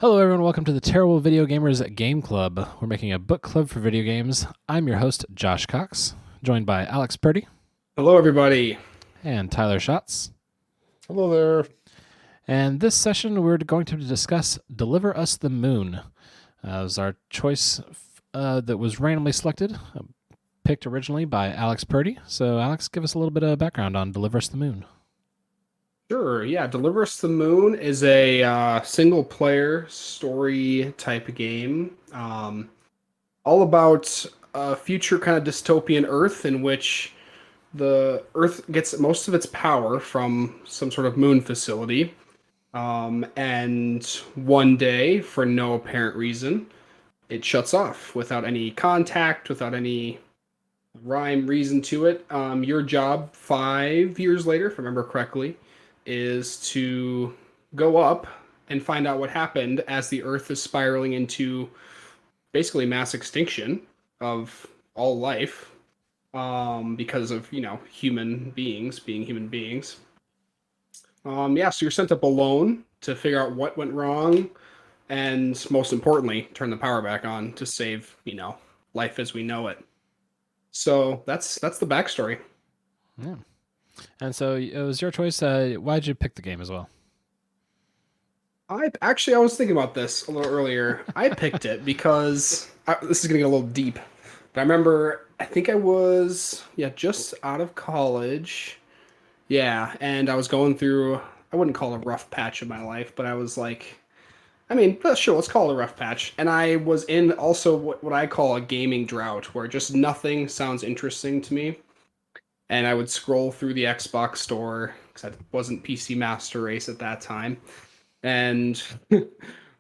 Hello, everyone. Welcome to the Terrible Video Gamers Game Club. We're making a book club for video games. I'm your host, Josh Cox, joined by Alex Purdy Hello, everybody. and Tyler Schatz. Hello there. And this session, we're going to discuss Deliver Us the Moon. It was our choice that was randomly selected, picked originally by Alex Purdy. So, Alex, give us a little bit of background on Deliver Us the Moon. Sure, yeah. Deliver Us the Moon is a single-player story type game, all about a future kind of dystopian Earth in which the Earth gets most of its power from some sort of moon facility. And one day, for no apparent reason, it shuts off without any contact, without any rhyme reason to it. Your job 5 years later, if I remember correctly, is to go up and find out what happened as the Earth is spiraling into basically mass extinction of all life, because of human beings being human beings. Yeah, so you're sent up alone to figure out what went wrong, and most importantly, turn the power back on to save life as we know it. So that's the backstory. Yeah. And so it was your choice. Why did you pick the game as well? I was thinking about this a little earlier. I picked it because this is gonna get a little deep, but I remember I think I was just out of college, and I was going through, I wouldn't call it a rough patch of my life, but I was like, I mean, sure, let's call it a rough patch. And I was in also what I call a gaming drought, where just nothing sounds interesting to me. And I would scroll through the Xbox store because I wasn't PC Master Race at that time, and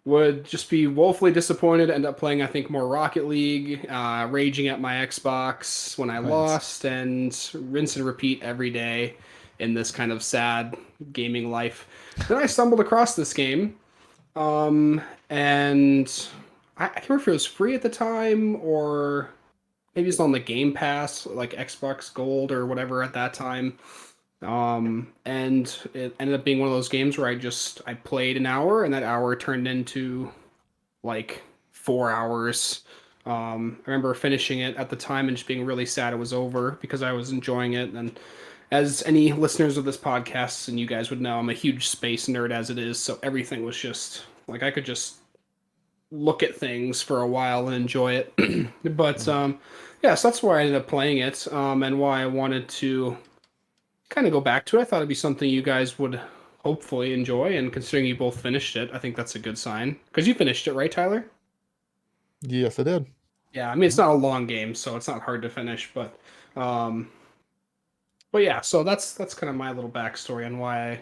would just be woefully disappointed. End up playing, I think, more Rocket League, raging at my Xbox when I lost, and rinse and repeat every day in this kind of sad gaming life. Then I stumbled across this game, and I can't remember if it was free at the time or maybe it's on the Game Pass, like Xbox Gold or whatever at that time. And it ended up being one of those games where I played an hour, and that hour turned into like 4 hours. I remember finishing it at the time and just being really sad it was over because I was enjoying it. And as any listeners of this podcast and you guys would know, I'm a huge space nerd as it is, so everything was just like I could just look at things for a while and enjoy it. But yeah, so that's why I ended up playing it, and why I wanted to kind of go back to it. I thought it'd be something you guys would hopefully enjoy, and considering you both finished it, I think that's a good sign. Because you finished it, right, Tyler? Yes, I did. Yeah, I mean it's not a long game, so it's not hard to finish, um, but yeah, so that's kind of my little backstory on why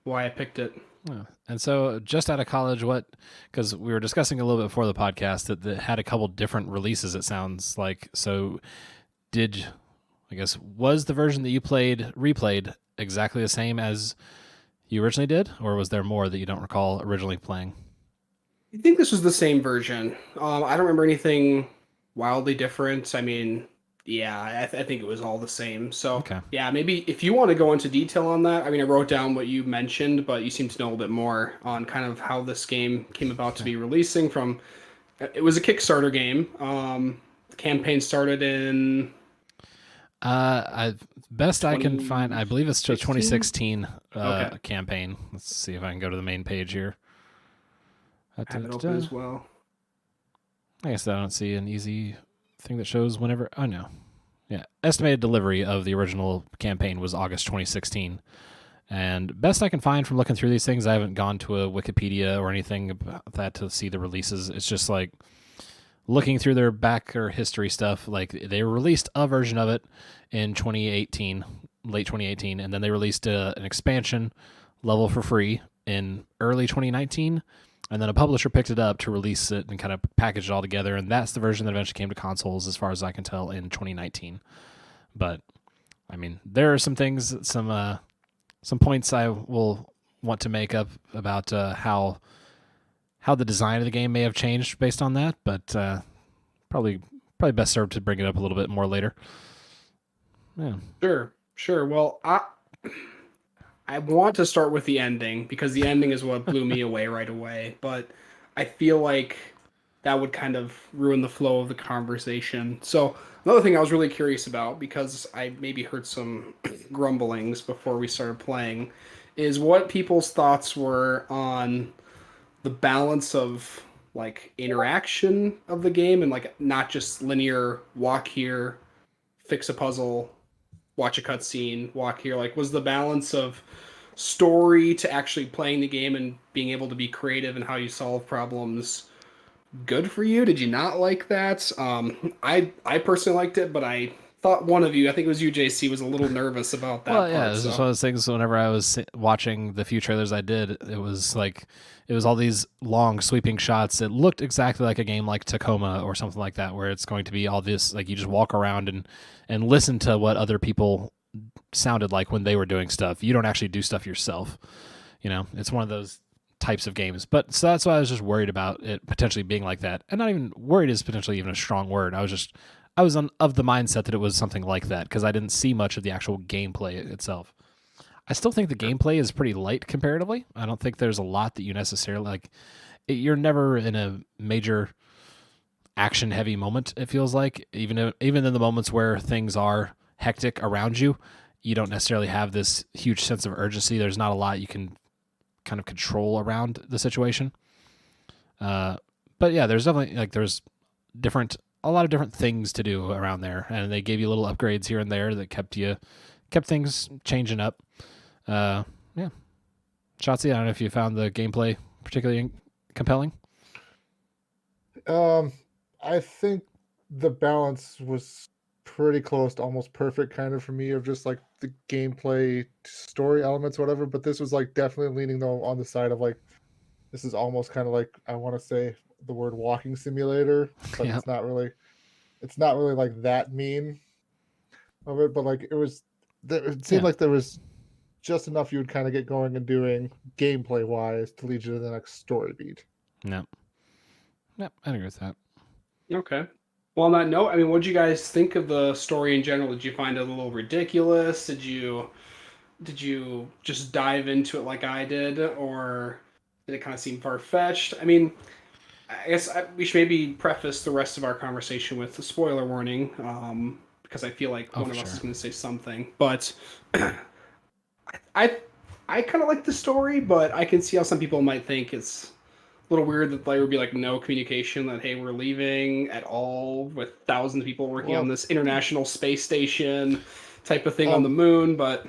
I picked it. Yeah. And so, just out of college, because we were discussing a little bit before the podcast that had a couple different releases, it sounds like. So, was the version that you replayed exactly the same as you originally did? Or was there more that you don't recall originally playing? I think this was the same version. I don't remember anything wildly different. I mean, yeah, I think it was all the same. So, Okay. yeah, maybe if you want to go into detail on that, I mean, I wrote down what you mentioned, but you seem to know a little bit more on kind of how this game came about to be releasing from. It was a Kickstarter game. The campaign started in Best I can find, I believe it's a 2016 Okay. campaign. Let's see if I can go to the main page here. I have it open as well. I guess I don't see an easy thing that shows whenever. Oh, no. Yeah. Estimated delivery of the original campaign was August 2016. And best I can find from looking through these things, I haven't gone to a Wikipedia or anything about that to see the releases. It's just like looking through their back or history stuff. Like they released a version of it in 2018, late 2018, and then they released an expansion level for free in early 2019. And then a publisher picked it up to release it and kind of package it all together. And that's the version that eventually came to consoles, as far as I can tell, in 2019. But, I mean, there are some things, some points I will want to make up about how the design of the game may have changed based on that. But probably best served to bring it up a little bit more later. Yeah. Sure. Well, I want to start with the ending because the ending is what blew me away right away. But I feel like that would kind of ruin the flow of the conversation. So another thing I was really curious about, because I maybe heard some grumblings before we started playing, is what people's thoughts were on the balance of like interaction of the game and like not just linear walk here, fix a puzzle, watch a cutscene, walk here. Like, was the balance of story to actually playing the game and being able to be creative in how you solve problems good for you? Did you not like that? I personally liked it, but I thought one of you, I think it was you, JC, was a little nervous about Well, that yeah, it part. was just So one of those things. Whenever I was watching the few trailers I did, it was like it was all these long sweeping shots. It looked exactly like a game like Tacoma or something like that, where it's going to be all this like you just walk around and listen to what other people sounded like when they were doing stuff. You don't actually do stuff yourself. You know, it's one of those types of games. But so that's why I was just worried about it potentially being like that. And not even worried is potentially even a strong word. I was of the mindset that it was something like that because I didn't see much of the actual gameplay itself. I still think the gameplay is pretty light comparatively. I don't think there's a lot that you necessarily like. You're never in a major action heavy moment. It feels like even in the moments where things are hectic around you, you don't necessarily have this huge sense of urgency. There's not a lot you can kind of control around the situation. But yeah, there's definitely like there's a lot of different things to do around there, and they gave you little upgrades here and there that kept things changing up. Yeah, Shotzi, I don't know if you found the gameplay particularly compelling. I think the balance was pretty close to almost perfect, kind of for me, of just like the gameplay story elements, whatever. But this was like definitely leaning though on the side of like this is almost kind of like I want to say the word walking simulator, but Yeah, it's not really like that mean of it. But like it seemed yeah, like there was just enough you would kind of get going and doing gameplay wise to lead you to the next story beat. no, no, I agree with that. okay. Well, on that note, I mean, what did you guys think of the story in general? Did you find it a little ridiculous? Did you just dive into it like I did, or did it kind of seem far fetched? I mean, I guess we should maybe preface the rest of our conversation with a spoiler warning, because I feel like Oh, one for of us sure. is going to say something. But I I kind of like the story, but I can see how some people might think it's a little weird that there would be like no communication that hey, we're leaving at all with thousands of people working on Well, this international space station type of thing on the um, moon. But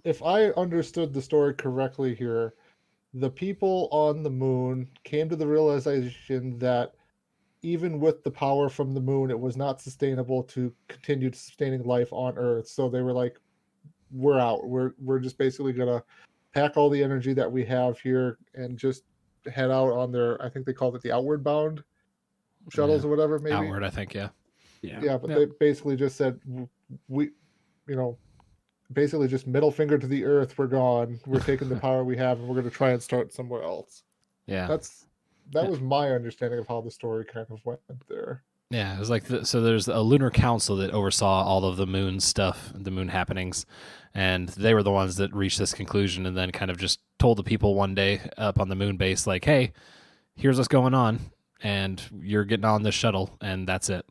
if I understood the story correctly here, the people on the moon came to the realization that even with the power from the moon, it was not sustainable to continue sustaining life on Earth. So they were like, "We're out. We're just basically gonna pack all the energy that we have here and just head out on their. I think they called it the outward bound Yeah, shuttles or whatever, maybe. outward, I think. Yeah, yeah, Yeah, but yep, they basically just said, we, you know, basically just middle finger to the Earth. We're gone. We're taking the power we have, and we're going to try and start somewhere else." yeah. That Yeah. was my understanding of how the story kind of went there. Yeah, it was like so. There's a lunar council that oversaw all of the moon stuff, the moon happenings, and they were the ones that reached this conclusion, and then kind of just told the people one day up on the moon base, like, "Hey, here's what's going on, and you're getting on this shuttle, and that's it."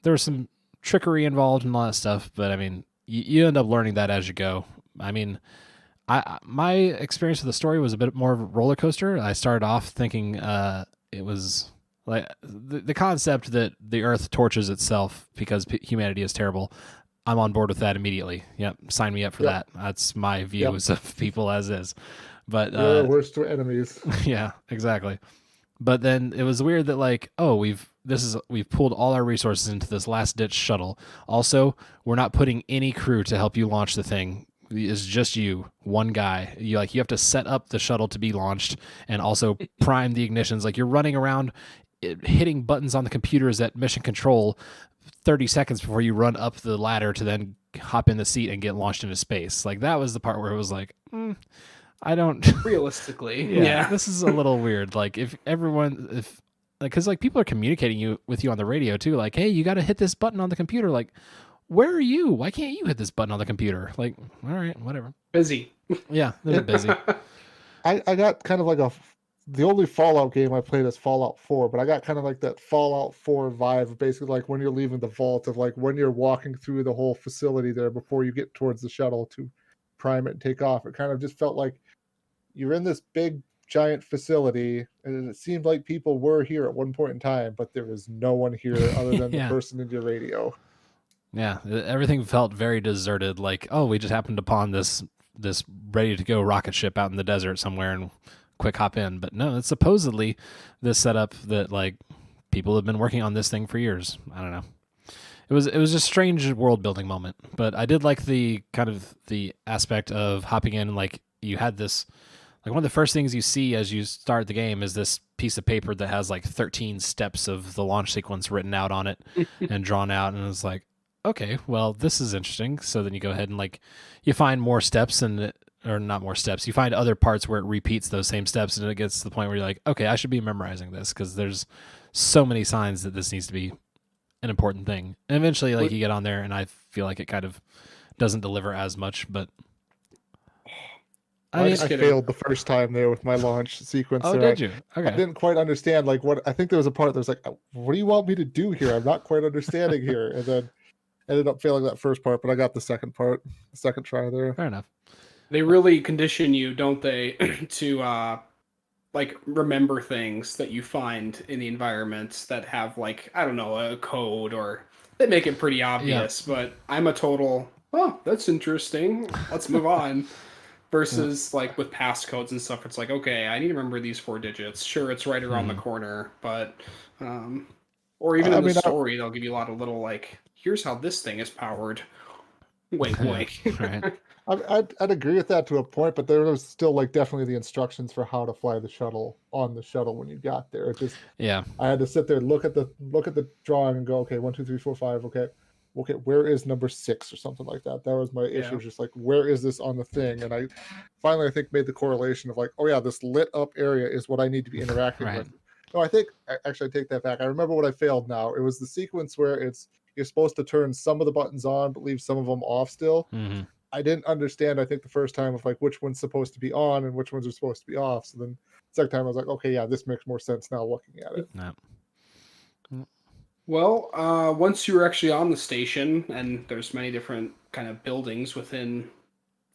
There was some trickery involved and all that stuff, but I mean, you end up learning that as you go. I mean, my experience with the story was a bit more of a roller coaster. I started off thinking it was like the concept that the Earth torches itself because humanity is terrible. I'm on board with that immediately. Yep, sign me up for Yep. that. That's my Yep. views of people as is. But We're our worst enemies. yeah, exactly. But then it was weird that like, oh, we've pulled all our resources into this last ditch shuttle. Also, we're not putting any crew to help you launch the thing. It's just you, one guy. You have to set up the shuttle to be launched and also prime the ignitions. Like you're running around hitting buttons on the computers at mission control 30 seconds before you run up the ladder to then hop in the seat and get launched into space. Like that was the part where it was like, I don't realistically, yeah, yeah. this is a little weird. Like if like because like people are communicating with you on the radio too, like, hey, you got to hit this button on the computer. Like, where are you? Why can't you hit this button on the computer? Like, all right, whatever. Busy. Yeah, they're busy. I got kind of like a the only Fallout game I played is Fallout 4, but I got kind of like that Fallout 4 vibe, basically like when you're leaving the vault, of like when you're walking through the whole facility there before you get towards the shuttle to prime it and take off. It kind of just felt like you're in this big giant facility, and it seemed like people were here at one point in time, but there was no one here other than the Yeah. person in your radio. Yeah, everything felt very deserted. Like, oh, we just happened upon this ready to go rocket ship out in the desert somewhere, and quick hop in. But no, it's supposedly this setup that like people have been working on this thing for years. I don't know. It was just a strange world building moment, but I did like the kind of the aspect of hopping in, and like you had this, like one of the first things you see as you start the game is this piece of paper that has like 13 steps of the launch sequence written out on it and drawn out, and it's like, okay, well, this is interesting. So then you go ahead and like you find more steps, and or not more steps, you find other parts where it repeats those same steps, and it gets to the point where you're like, okay, I should be memorizing this because there's so many signs that this needs to be an important thing. And eventually like you get on there, and I feel like it kind of doesn't deliver as much, but I failed the first time there with my launch sequence. Oh, there. did you? I Okay. didn't quite understand like what I think there was a part that was like, what do you want me to do here? I'm not quite understanding here. And then ended up failing that first part, but I got the second part, the second try there. Fair enough. They really condition you, don't they, to like remember things that you find in the environments that have like, I don't know, a code, or they make it pretty obvious, but I'm a total, oh, that's interesting, let's move on. Versus like with passcodes and stuff, it's like, okay, I need to remember these 4 digits. Sure, it's right around the corner, but or even in the story, they'll give you a lot of little like, here's how this thing is powered. Wink, wink. Right. I'd agree with that to a point, but there was still like definitely the instructions for how to fly the shuttle on the shuttle when you got there. It just I had to sit there, look at the drawing, and go, okay, 1, 2, 3, 4, 5, okay, where is number 6 or something like that? That was my issue. Was just like, where is this on the thing? And I finally, I think, made the correlation of like, oh yeah, this lit up area is what I need to be interacting with. No, I think actually I take that back. I remember what I failed now. It was the sequence where you're supposed to turn some of the buttons on but leave some of them off still. Mm-hmm. I didn't understand, I think, the first time of like which one's supposed to be on and which ones are supposed to be off. So then second time I was like, okay, yeah, this makes more sense now looking at it. No. Well, once you were actually on the station, and there's many different kind of buildings within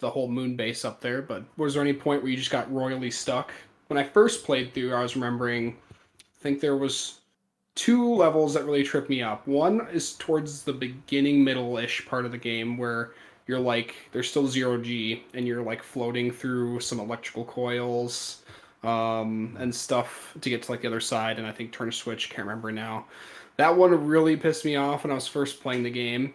the whole moon base up there, but was there any point where you just got royally stuck? When I first played through, I was remembering, I think there was 2 levels that really tripped me up. One is towards the beginning, middle-ish part of the game where you're like, there's still 0G, and you're like floating through some electrical coils and stuff to get to like the other side, and I think turn a switch, can't remember now. That one really pissed me off when I was first playing the game,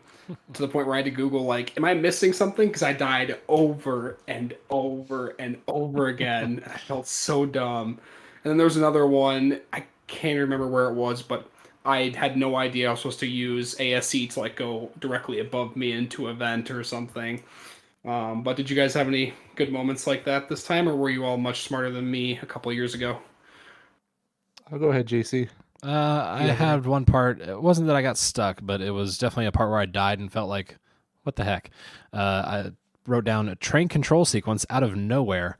to the point where I had to Google, like, am I missing something? Because I died over and over and over again. I felt so dumb. And then there was another one, I can't remember where it was, but I had no idea I was supposed to use ASE to like go directly above me into a vent or something. But did you guys have any good moments like that this time, or were you all much smarter than me a couple of years ago? I'll go ahead, JC. I had one part. It wasn't that I got stuck, but it was definitely a part where I died and felt like, what the heck? I wrote down a train control sequence out of nowhere.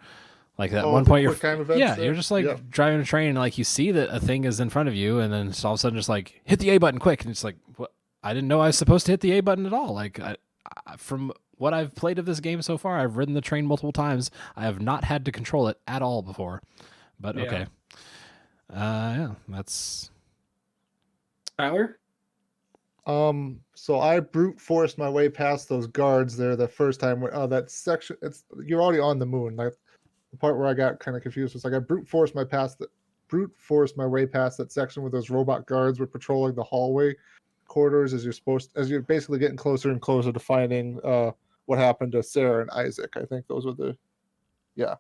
Like at one point, you're just like driving a train, and like you see that a thing is in front of you, and then it's all of a sudden just like hit the A button quick, and it's like, what? I didn't know I was supposed to hit the A button at all. Like from what I've played of this game so far, I've ridden the train multiple times. I have not had to control it at all before. But okay. Yeah, that's Tyler. So I brute forced my way past those guards there the first time. That section, you're already on the moon. Like the part where I got kind of confused was like I brute forced my way past that section where those robot guards were patrolling the hallway corridors as you're basically getting closer and closer to finding what happened to Sarah and Isaac. I think those were the Sarah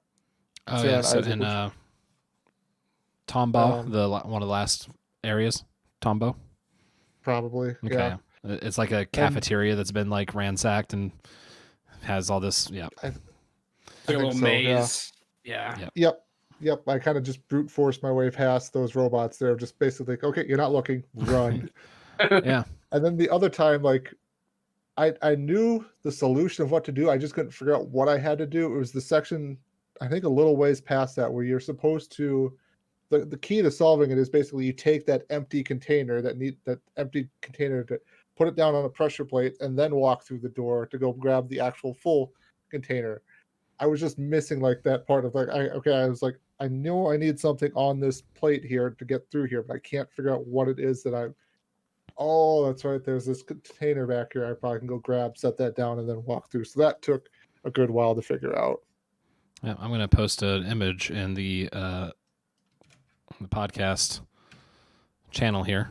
and so Isaac, in Tombow, one of the last areas. Tombow, probably. Okay. Yeah, it's like a cafeteria that's been like ransacked and has all this. Yeah, like a little maze. Yeah. Yep. I kind of just brute forced my way past those robots. They're just basically like, okay, you're not looking, run. Yeah. And then the other time, like, I knew the solution of what to do. I just couldn't figure out what I had to do. It was the section, I think, a little ways past that, where you're supposed to the key to solving it is basically you take that empty container to put it down on a pressure plate and then walk through the door to go grab the actual full container. I was just missing like that part of like I was like, I know I need something on this plate here to get through here, but I can't figure out what it is that I. Oh, that's right. There's this container back here. I probably can go grab, set that down, and then walk through. So that took a good while to figure out. Yeah, I'm going to post an image in the podcast channel here.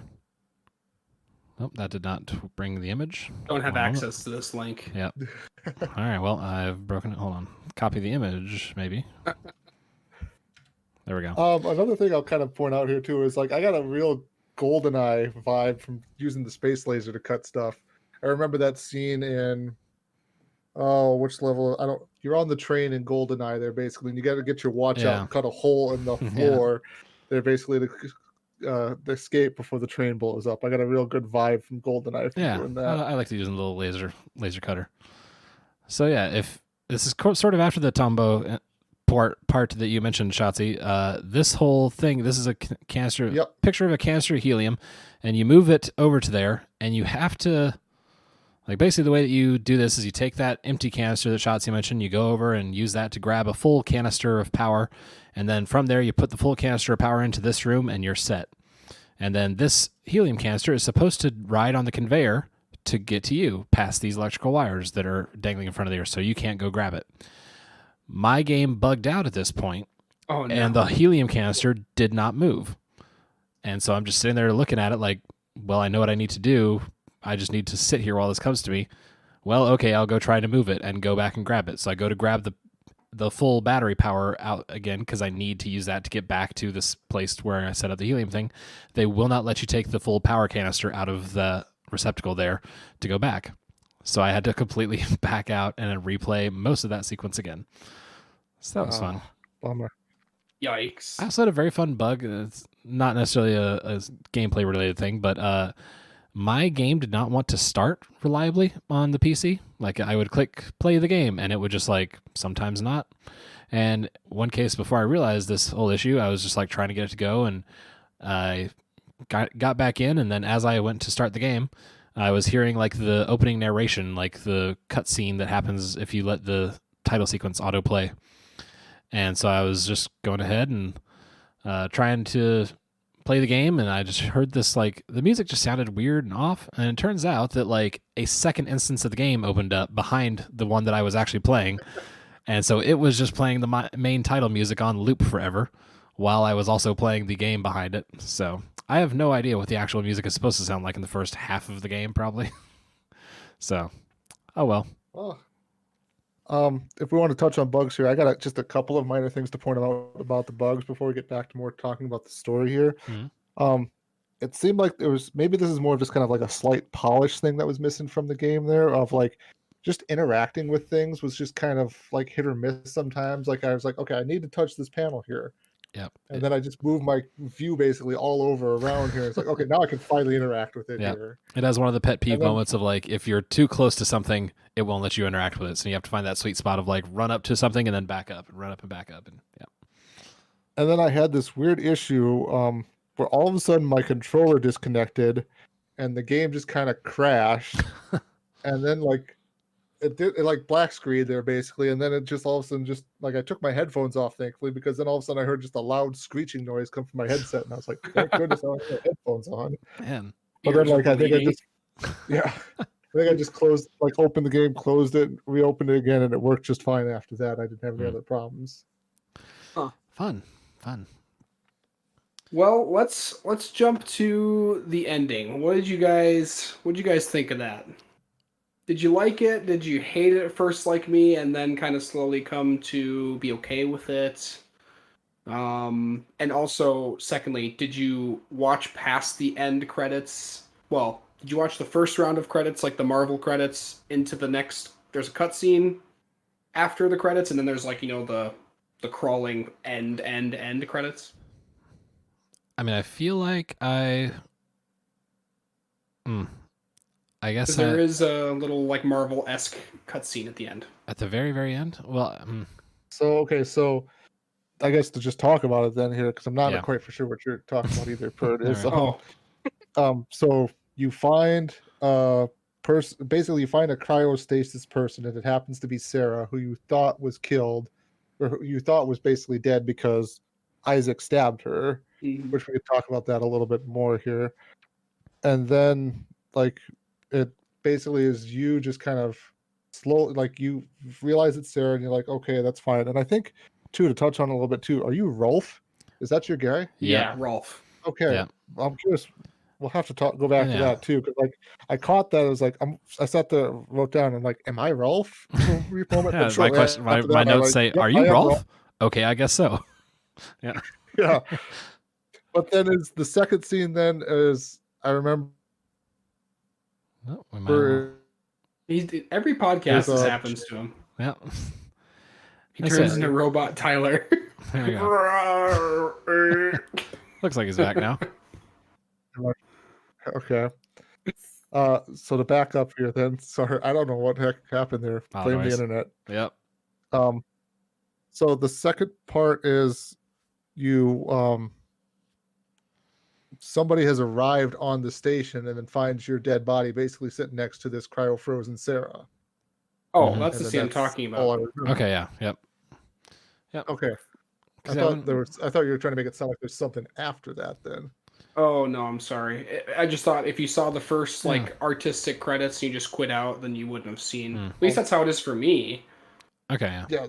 Nope, that did not bring the image. Don't have access to this link. Yep. All right, well, I've broken it. Hold on. Copy the image, maybe. There we go. Another thing I'll kind of point out here, too, is like I got a real GoldenEye vibe from using the space laser to cut stuff. I remember that scene in... Oh, which level? I don't. You're on the train in GoldenEye there, basically, and you got to get your watch out and cut a hole in the floor. They're basically the escape before the train blows up. I got a real good vibe from GoldenEye from doing that. I like to use a little laser cutter. So yeah, if this is sort of after the Tombow part that you mentioned, Shotzi, this whole thing, this is a canister, picture of a canister of helium, and you move it over to there, and you have to. Like basically the way that you do this is you take that empty canister that Shotzi mentioned, you go over and use that to grab a full canister of power, and then from there you put the full canister of power into this room and you're set. And then this helium canister is supposed to ride on the conveyor to get to you past these electrical wires that are dangling in front of there, so you can't go grab it. My game bugged out at this point, and the helium canister did not move. And so I'm just sitting there looking at it like, well, I know what I need to do. I just need to sit here while this comes to me. Well, okay, I'll go try to move it and go back and grab it. So I go to grab the full battery power out again because I need to use that to get back to this place where I set up the helium thing. They will not let you take the full power canister out of the receptacle there to go back. So I had to completely back out and then replay most of that sequence again. So that was fun. Bummer. Yikes. I also had a very fun bug. It's not necessarily a gameplay related thing, but my game did not want to start reliably on the PC. Like I would click play the game and it would just like sometimes not. And one case before I realized this whole issue, I was just like trying to get it to go, and I got back in, and then as I went to start the game, I was hearing like the opening narration, like the cutscene that happens if you let the title sequence autoplay. And so I was just going ahead and trying to play the game, and I just heard this, like, the music just sounded weird and off, and it turns out that, like, a second instance of the game opened up behind the one that I was actually playing, and so it was just playing the main title music on loop forever while I was also playing the game behind it. So I have no idea what the actual music is supposed to sound like in the first half of the game, probably. So, oh well. If we want to touch on bugs here, I got just a couple of minor things to point out about the bugs before we get back to more talking about the story here. Mm-hmm. It seemed like there was, maybe this is more of just kind of like a slight polish thing that was missing from the game there, of like just interacting with things was just kind of like hit or miss sometimes. Like I was like, okay, I need to touch this panel here. Yep. And then I just moved my view basically all over around here. It's like, okay, now I can finally interact with it here. It has one of the pet peeve moments of like, if you're too close to something, it won't let you interact with it. So you have to find that sweet spot of like run up to something and then back up and run up and back up. And yeah. And then I had this weird issue where all of a sudden my controller disconnected and the game just kind of crashed. And then like, it like black screened there basically, and then it just all of a sudden just like I took my headphones off thankfully, because then all of a sudden I heard just a loud screeching noise come from my headset, and I was like, thank goodness I had headphones on. Man, but then like I think I just closed, like opened the game, closed it, reopened it again, and it worked just fine after that. I didn't have any other problems. Fun. Well, let's jump to the ending. What did you guys think of that? Did you like it? Did you hate it at first like me and then kind of slowly come to be okay with it? And also, secondly, did you watch past the end credits? Well, did you watch the first round of credits, like the Marvel credits, into the next? There's a cutscene after the credits, and then there's like, the crawling end credits. I mean, I feel like I guess there is a little like Marvel-esque cutscene at the end. At the very, very end? Well, So I guess to just talk about it then here, because I'm not Yeah. quite for sure what you're talking about either. Pert is All so you find basically you find a cryostasis person, and it happens to be Sarah, who you thought was killed, or who you thought was basically dead because Isaac stabbed her, Mhm. which we could talk about that a little bit more here. And then like it basically is you just kind of slow, like you realize it's Sarah and you're like, okay, that's fine. And I think too, to touch on a little bit too, are you Rolf? Is that your guy? Yeah, Rolf. Okay. Yeah. I'm curious. We'll have to go back to Yeah. that too, because like I caught that. I was like, I sat there, wrote down, and like, am I Rolf? For a brief moment, Yeah, but shortly after my that, I notes like, say, yep, "Are I you am Rolf?" Okay, I guess so. Yeah. Yeah. But then is the second scene. Then is I remember Oh, we might. Every podcast There's this a- happens to him. Yeah. He That's turns it. into robot Tyler. There we go. Looks like he's back now. Okay. So to back up here, then sorry, I don't know what the heck happened there. Blame the Otherwise. internet. Yep. So the second part is you somebody has arrived on the station and then finds your dead body basically sitting next to this cryo frozen Sarah. Oh, Mhm. that's And the then scene I'm talking all I about. remember. Okay. Yeah. Yep. Okay. I 'Cause that thought one- I thought you were trying to make it sound like there's something after that then. Oh no, I'm sorry. I just thought if you saw the first Yeah. like artistic credits and you just quit out, then you wouldn't have seen. Hmm. At least that's how it is for me. Okay. Yeah. Yeah.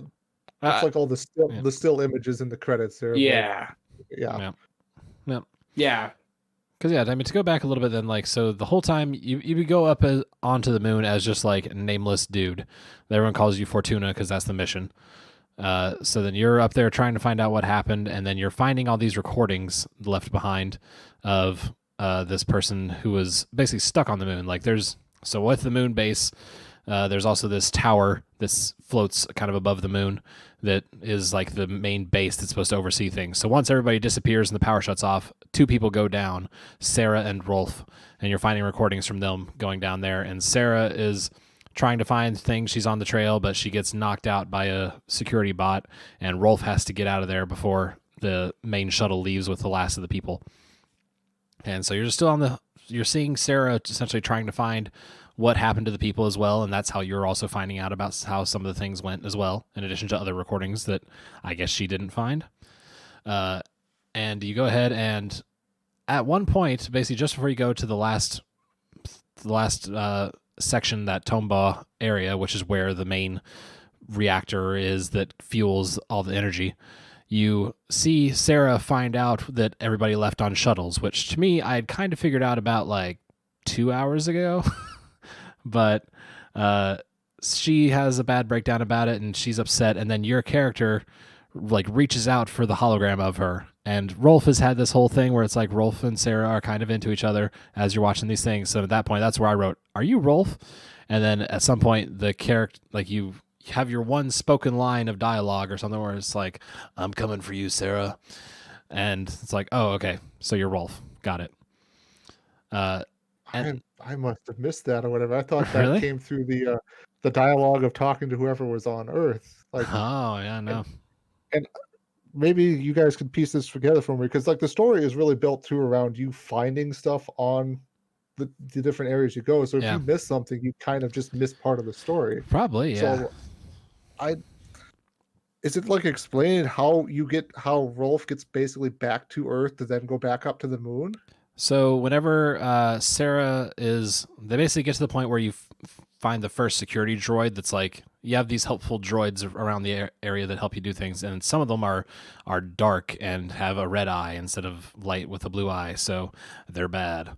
It's like all the yeah. still images in the credits there. Yeah. Yeah. Yep. Yeah. Because I mean, to go back a little bit, then like, so the whole time you would go up onto the moon as just like nameless dude. Everyone calls you Fortuna because that's the mission. So then you're up there trying to find out what happened, and then you're finding all these recordings left behind of this person who was basically stuck on the moon. Like so with the moon base, there's also this tower that floats kind of above the moon that is like the main base that's supposed to oversee things. So once everybody disappears and the power shuts off, two people go down, Sarah and Rolf, and you're finding recordings from them going down there. And Sarah is trying to find things. She's on the trail, but she gets knocked out by a security bot, and Rolf has to get out of there before the main shuttle leaves with the last of the people. And so you're just still you're seeing Sarah essentially trying to find what happened to the people as well, and that's how you're also finding out about how some of the things went as well, in addition to other recordings that I guess she didn't find. And you go ahead and at one point, basically just before you go to the last section, that Tomba area, which is where the main reactor is that fuels all the energy, you see Sarah find out that everybody left on shuttles, which to me I had kind of figured out about like 2 hours ago. But she has a bad breakdown about it, and she's upset, and then your character like reaches out for the hologram of her. And Rolf has had this whole thing where it's like Rolf and Sarah are kind of into each other as you're watching these things. So at that point, that's where I wrote, "Are you Rolf?" And then at some point, the character, like, you have your one spoken line of dialogue or something where it's like, "I'm coming for you, Sarah," and it's like, "Oh, okay, so you're Rolf. Got it." And I must have missed that or whatever. I thought that Really? came through the dialogue of talking to whoever was on Earth. Like, oh yeah, no. and maybe you guys could piece this together for me, because like the story is really built too around you finding stuff on the different areas you go. So if Yeah. you miss something, you kind of just miss part of the story. Probably, yeah. So is it like explaining how Rolf gets basically back to Earth to then go back up to the moon? So whenever Sarah they basically get to the point where you find the first security droid that's like, you have these helpful droids around the area that help you do things, and some of them are dark and have a red eye instead of light with a blue eye, so they're bad.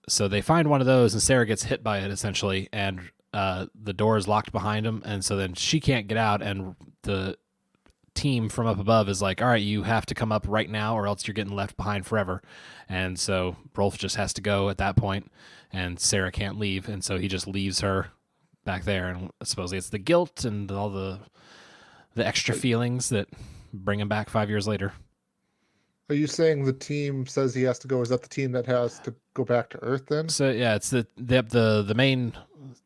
So they find one of those, and Sarah gets hit by it essentially, and the door is locked behind him, and so then she can't get out, and the team from up above is like, "All right, you have to come up right now or else you're getting left behind forever." And so Rolf just has to go at that point, and Sarah can't leave, and so he just leaves her back there. And supposedly it's the guilt and all the extra feelings that bring him back 5 years later. Are you saying the team says he has to go? Is that the team that has to go back to Earth then? So yeah, it's the main.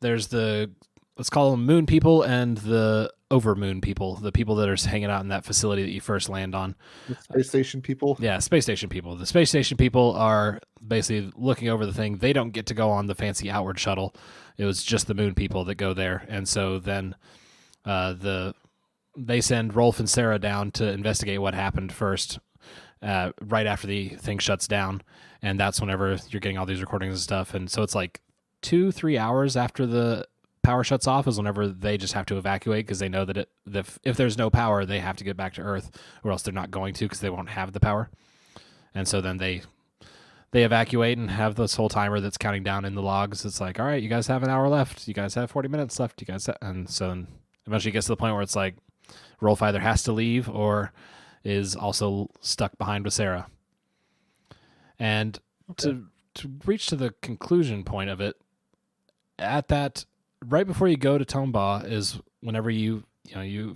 There's the let's call them moon people and the over moon people, the people that are hanging out in that facility that you first land on. The space station people. Yeah, space station people. The space station people are basically looking over the thing. They don't get to go on the fancy outward shuttle. It was just the moon people that go there. And so then they send Rolf and Sarah down to investigate what happened first, right after the thing shuts down. And that's whenever you're getting all these recordings and stuff. And so it's like 2-3 hours after the power shuts off is whenever they just have to evacuate, because they know that if there's no power, they have to get back to Earth, or else they're not going to, because they won't have the power. And so then they evacuate and have this whole timer that's counting down in the logs. It's like, all right, you guys have an hour left. You guys have 40 minutes left. And so eventually it gets to the point where it's like Rolf either has to leave or is also stuck behind with Sarah. And to reach to the conclusion point of it, at that, right before you go to Tombaugh is whenever you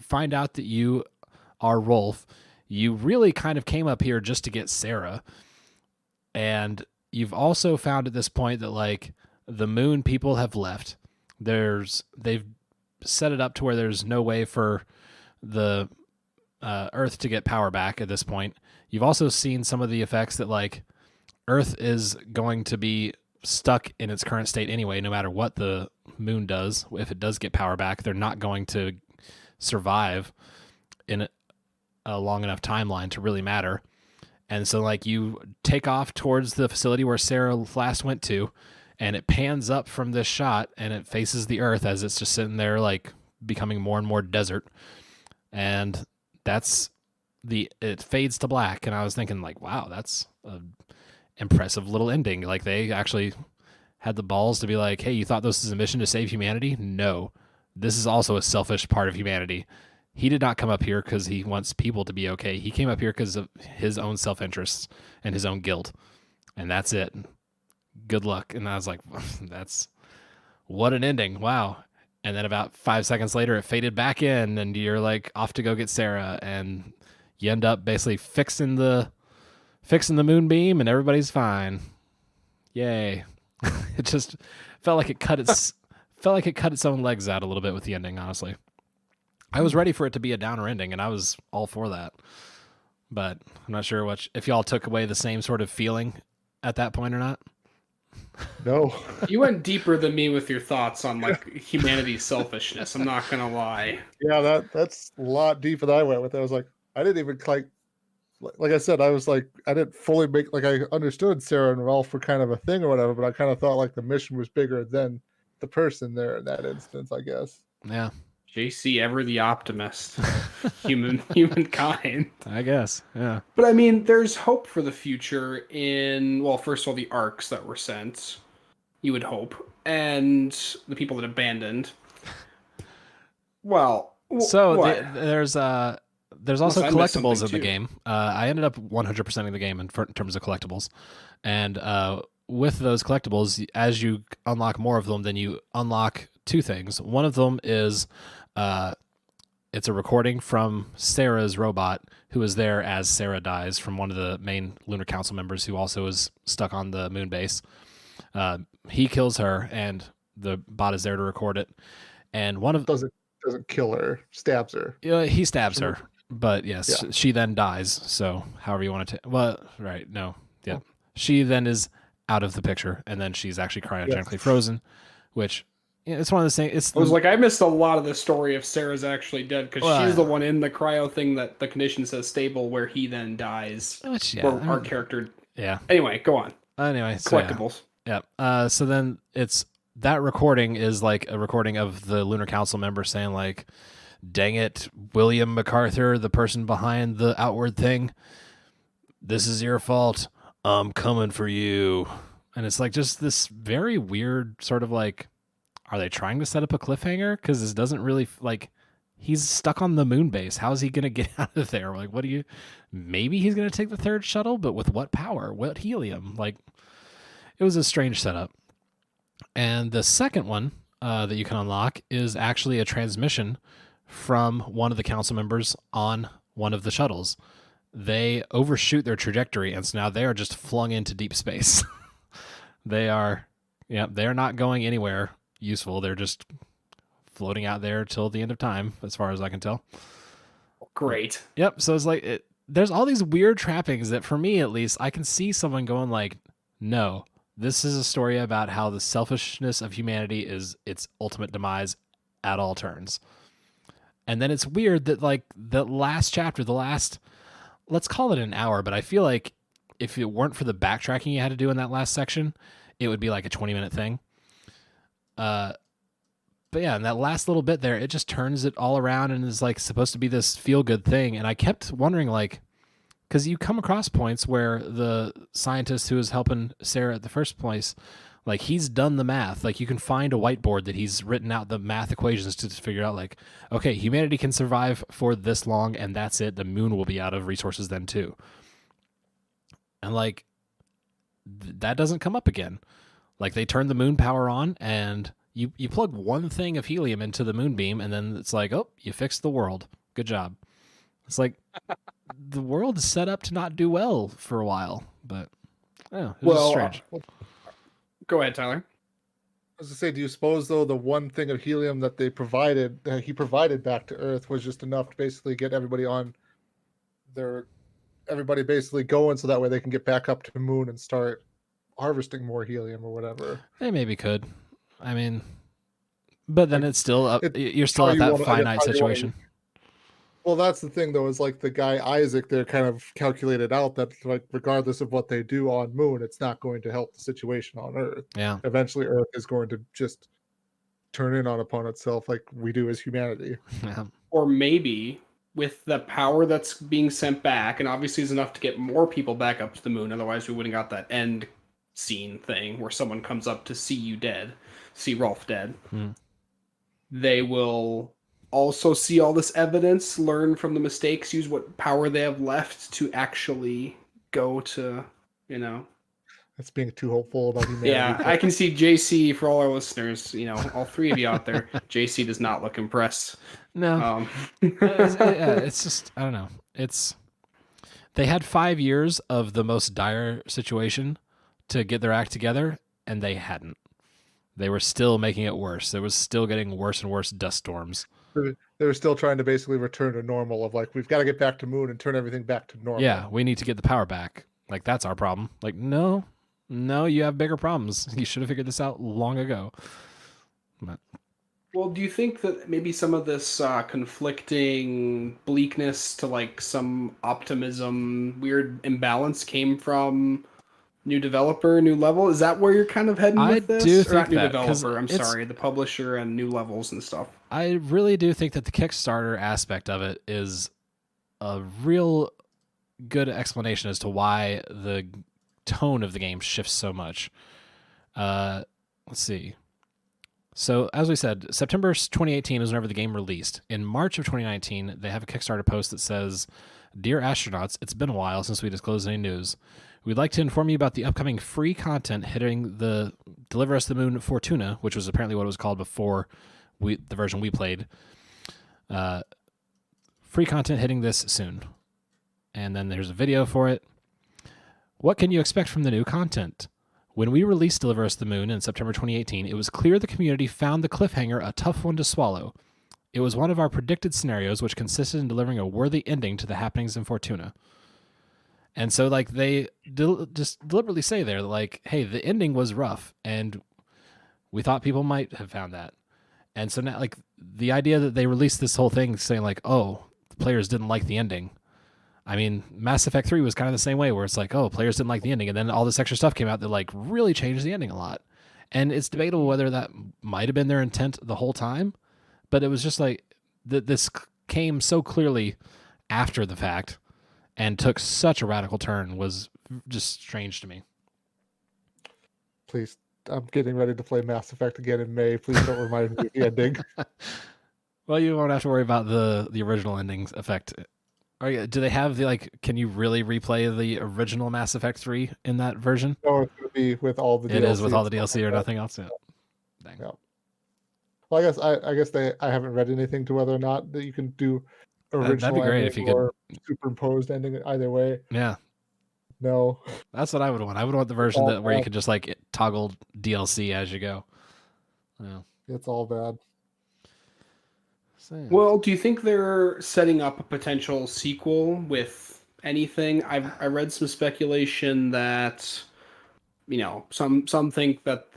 find out that you are Rolf. You really kind of came up here just to get Sarah. And you've also found at this point that like the moon people have left. They've set it up to where there's no way for the Earth to get power back at this point. You've also seen some of the effects that like Earth is going to be stuck in its current state anyway, no matter what the moon does. If it does get power back, they're not going to survive in a long enough timeline to really matter. And so like you take off towards the facility where Sarah last went to, and it pans up from this shot and it faces the Earth as it's just sitting there like becoming more and more desert. And it fades to black. And I was thinking like, wow, that's a impressive little ending. Like they actually had the balls to be like, hey, you thought this was a mission to save humanity? No, this is also a selfish part of humanity. He did not come up here because he wants people to be okay. He came up here because of his own self-interests and his own guilt. And that's it. Good luck. And I was like, what an ending. Wow. And then about 5 seconds later, it faded back in and you're like off to go get Sarah. And you end up basically fixing the moonbeam and everybody's fine. Yay. It just felt like it cut its own legs out a little bit with the ending, honestly. I was ready for it to be a downer ending, and I was all for that. But I'm not sure if y'all took away the same sort of feeling at that point or not. No. You went deeper than me with your thoughts on like humanity's selfishness. I'm not gonna lie. Yeah, that's a lot deeper than I went with. I was like, I didn't even like I said, I was like, I didn't fully I understood Sarah and Ralph were kind of a thing or whatever, but I kind of thought like the mission was bigger than the person there in that instance, I guess. Yeah. JC, ever the optimist. Humankind. I guess, yeah. But I mean, there's hope for the future in, well, first of all, the arcs that were sent, you would hope, and the people that abandoned. Well, so there's also collectibles in the too. game. I ended up 100%ing the game in terms of collectibles. And with those collectibles, as you unlock more of them, then you unlock two things. One of them is it's a recording from Sarah's robot, who is there as Sarah dies, from one of the main Lunar Council members who also is stuck on the moon base. He kills her, and the bot is there to record it. And one of doesn't kill her, stabs her. He stabs her, but yes, she then dies. So however you want to, yeah. She then is out of the picture, and then she's actually cryogenically frozen, which. Yeah, it's one of the things. I missed a lot of the story if Sarah's actually dead, because she's the one in the cryo thing that the condition says stable, where he then dies. Our character. Yeah. Anyway, go on. Anyway, collectibles. Yeah. So then that recording is like a recording of the Lunar Council member saying like, "Dang it, William MacArthur, the person behind the outward thing. This is your fault. I'm coming for you." And it's like just this very weird sort of like. Are they trying to set up a cliffhanger? Because this doesn't really like he's stuck on the moon base. How is he going to get out of there? Like, maybe he's going to take the third shuttle, but with what power? What helium? Like, it was a strange setup. And the second one that you can unlock is actually a transmission from one of the council members on one of the shuttles. They overshoot their trajectory, and so now they are just flung into deep space. They're not going anywhere useful. They're just floating out there till the end of time, as far as I can tell. Great. Yep. So it's like there's all these weird trappings that, for me at least, I can see someone going like, "No, this is a story about how the selfishness of humanity is its ultimate demise at all turns." And then it's weird that like the last chapter, let's call it an hour, but I feel like if it weren't for the backtracking you had to do in that last section, it would be like a 20-minute thing. But yeah, in that last little bit there, it just turns it all around and is like supposed to be this feel good thing. And I kept wondering, like, because you come across points where the scientist who was helping Sarah at the first place, like, he's done the math. Like, you can find a whiteboard that he's written out the math equations to figure out, like, okay, humanity can survive for this long, and that's it. The moon will be out of resources then too. And like, that doesn't come up again. Like, they turn the moon power on, and you plug one thing of helium into the moonbeam, and then it's like, oh, you fixed the world. Good job. It's like the world is set up to not do well for a while, but it was strange. Go ahead, Tyler. I was to say, do you suppose though the one thing of helium that he provided back to Earth was just enough to basically get everybody basically going, so that way they can get back up to the moon and start harvesting more helium or whatever? They maybe could. I mean, but then it's still you're still at that finite situation. Well, that's the thing, though, is like the guy Isaac there kind of calculated out that, like, regardless of what they do on Moon, it's not going to help the situation on Earth. Yeah. Eventually, Earth is going to just turn in upon itself like we do as humanity. Yeah. Or maybe with the power that's being sent back, and obviously is enough to get more people back up to the moon, otherwise we wouldn't got that end scene thing where someone comes up to see Rolf dead. They will also see all this evidence, learn from the mistakes, use what power they have left to actually go to, That's being too hopeful about humanity. Yeah, I can see JC, for all our listeners, all three of you out there, JC does not look impressed. No. It's just, I don't know. They had 5 years of the most dire situation to get their act together, and they hadn't. They were still making it worse. It was still getting worse and worse dust storms. They were still trying to basically return to normal of like, we've got to get back to moon and turn everything back to normal. Yeah, we need to get the power back. Like, that's our problem. Like, no, you have bigger problems. You should have figured this out long ago. But. Well, do you think that maybe some of this conflicting bleakness to like some optimism, weird imbalance came from new developer, new level? Is that where you're kind of heading with this? I do think new that, developer, I'm sorry, the publisher and new levels and stuff. I really do think that the Kickstarter aspect of it is a real good explanation as to why the tone of the game shifts so much. Let's see. So, as we said, September 2018 is whenever the game released. In March of 2019, they have a Kickstarter post that says, "Dear astronauts, it's been a while since we disclosed any news. We'd like to inform you about the upcoming free content hitting the Deliver Us the Moon Fortuna," which was apparently what it was called before the version we played. Free content hitting this soon. And then there's a video for it. "What can you expect from the new content? When we released Deliver Us the Moon in September 2018, it was clear the community found the cliffhanger a tough one to swallow. It was one of our predicted scenarios, which consisted in delivering a worthy ending to the happenings in Fortuna." And so, like, they just deliberately say there, like, hey, the ending was rough, and we thought people might have found that. And so now, like, the idea that they released this whole thing saying, like, oh, the players didn't like the ending. I mean, Mass Effect 3 was kind of the same way, where it's like, oh, players didn't like the ending, and then all this extra stuff came out that, like, really changed the ending a lot. And it's debatable whether that might have been their intent the whole time, but it was just like, this came so clearly after the fact and took such a radical turn was just strange to me. Please, I'm getting ready to play Mass Effect again in May. Please don't remind me of the ending. Well, you won't have to worry about the original endings effect. Do they have can you really replay the original Mass Effect 3 in that version? No, it's going to be with all the DLC. It is with all the DLC or nothing else? Yeah. Dang. Yeah. Well, I guess I haven't read anything to whether or not that you can do original that'd be great if you could superimposed ending either way. Yeah. No. That's what I would want. I would want the version where you could just toggle DLC as you go. Yeah. It's all bad. Well, do you think they're setting up a potential sequel with anything? I read some speculation that some think that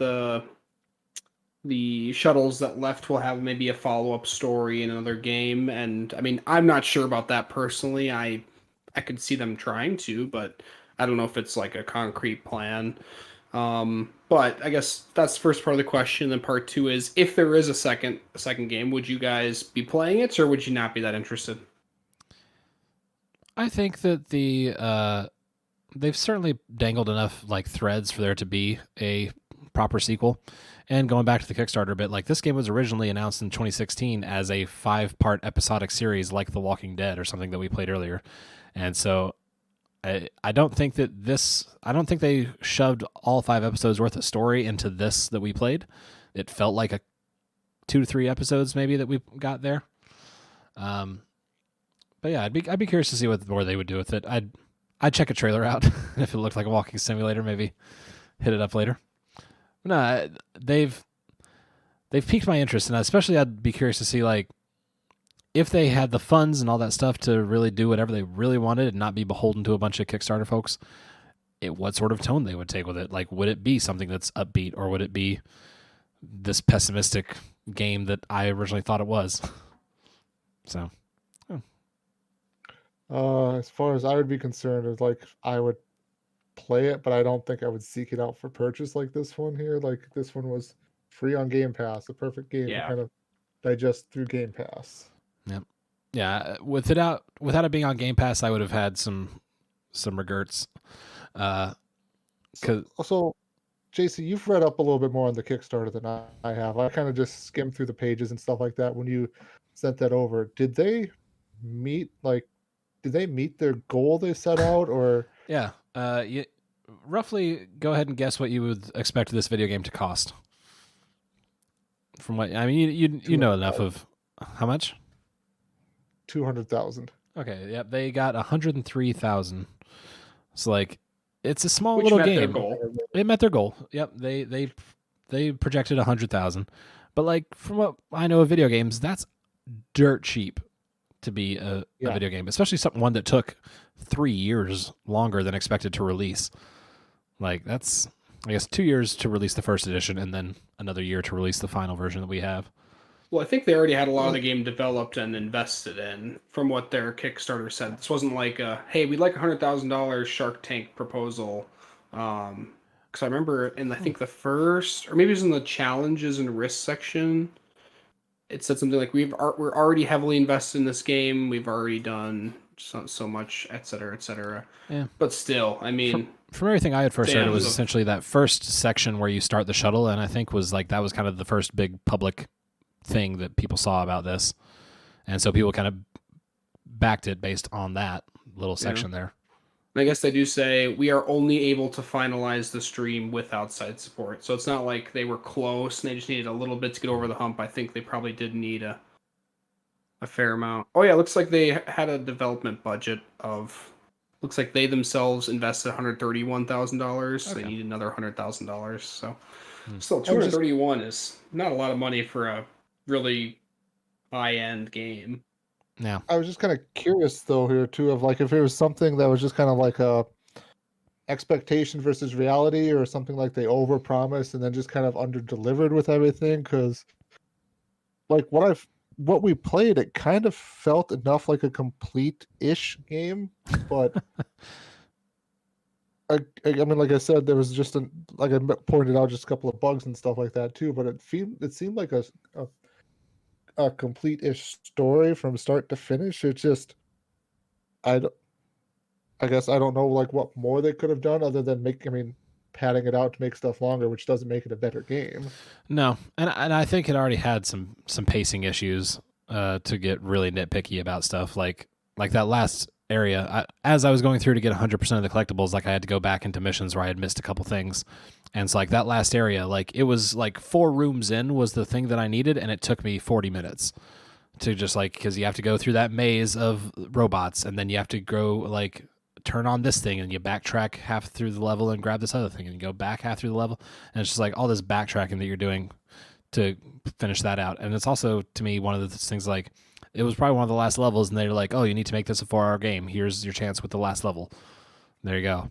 the shuttles that left will have maybe a follow-up story in another game, and I mean, I'm not sure about that personally. I could see them trying to, but I don't know if it's like a concrete plan. But I guess that's the first part of the question. Then part two is, if there is a second game, would you guys be playing it, or would you not be that interested? I think that they've certainly dangled enough like threads for there to be a proper sequel. And going back to the Kickstarter a bit, like this game was originally announced in 2016 as a 5-part episodic series like The Walking Dead or something that we played earlier. And so I don't think they shoved all 5 episodes worth of story into this that we played. It felt like a 2 to 3 episodes maybe that we got there. But yeah, I'd be curious to see what more they would do with it. I'd check a trailer out if it looked like a walking simulator, maybe hit it up later. But no, they've piqued my interest, and especially I'd be curious to see like if they had the funds and all that stuff to really do whatever they really wanted and not be beholden to a bunch of Kickstarter folks. What sort of tone they would take with it? Like, would it be something that's upbeat, or would it be this pessimistic game that I originally thought it was? So. As far as I would be concerned, it's like I would play it, but I don't think I would seek it out for purchase like this one here. Like this one was free on Game Pass, a perfect game to kind of digest through Game Pass. Yep. Yeah, without it being on Game Pass, I would have had some regrets. So, JC, you've read up a little bit more on the Kickstarter than I have. I kind of just skimmed through the pages and stuff like that when you sent that over. Did they meet their goal they set out, or? Yeah. Roughly go ahead and guess what you would expect this video game to cost. From what I mean, you know enough of how much? 200,000. Okay, yep, they got 103,000. So like, it's a small Which little met game. their goal. It met their goal. Yep, they projected 100,000, but like from what I know of video games, that's dirt cheap to be a video game, especially one that took 3 years longer than expected to release. Like that's, I guess, 2 years to release the first edition, and then another year to release the final version that we have. Well, I think they already had a lot of the game developed and invested in, from what their Kickstarter said. This wasn't like hey, we'd like $100,000 Shark Tank proposal. Because I remember I think the first, or maybe it was in the challenges and risks section, it said something like, we're already heavily invested in this game. We've already done so much, et cetera, et cetera. Yeah. But still, I mean, from everything I had first heard, it was essentially that first section where you start the shuttle, and I think that was kind of the first big public thing that people saw about this, and so people kind of backed it based on that little section there. I guess they do say we are only able to finalize the stream with outside support, so it's not like they were close and they just needed a little bit to get over the hump. I think they probably did need a fair amount. Oh yeah, it looks like they had a development budget of, looks like they themselves invested $131,000. So they need another $100,000. So still, 231 is not a lot of money for a really high-end game. Yeah. I was just kind of curious though here too, of like if it was something that was just kind of like a expectation versus reality, or something like they overpromised and then just kind of under-delivered with everything. Because like what we played, it kind of felt enough like a complete-ish game, but I mean, like I said, there was just like I pointed out, just a couple of bugs and stuff like that too. But it seemed like a complete-ish story from start to finish. It's just, I guess I don't know like what more they could have done other than padding it out to make stuff longer, which doesn't make it a better game. No, and I think it already had some pacing issues to get really nitpicky about stuff like that last area. As I was going through to get 100% of the collectibles, like I had to go back into missions where I had missed a couple things, and it's like that last area, like it was like 4 rooms in was the thing that I needed, and it took me 40 minutes to just like, because you have to go through that maze of robots, and then you have to go like turn on this thing, and you backtrack half through the level and grab this other thing, and you go back half through the level, and it's just like all this backtracking that you're doing to finish that out. And it's also, to me, one of the things like, it was probably one of the last levels, and they're like, oh, you need to make this a 4-hour game. Here's your chance with the last level. There you go.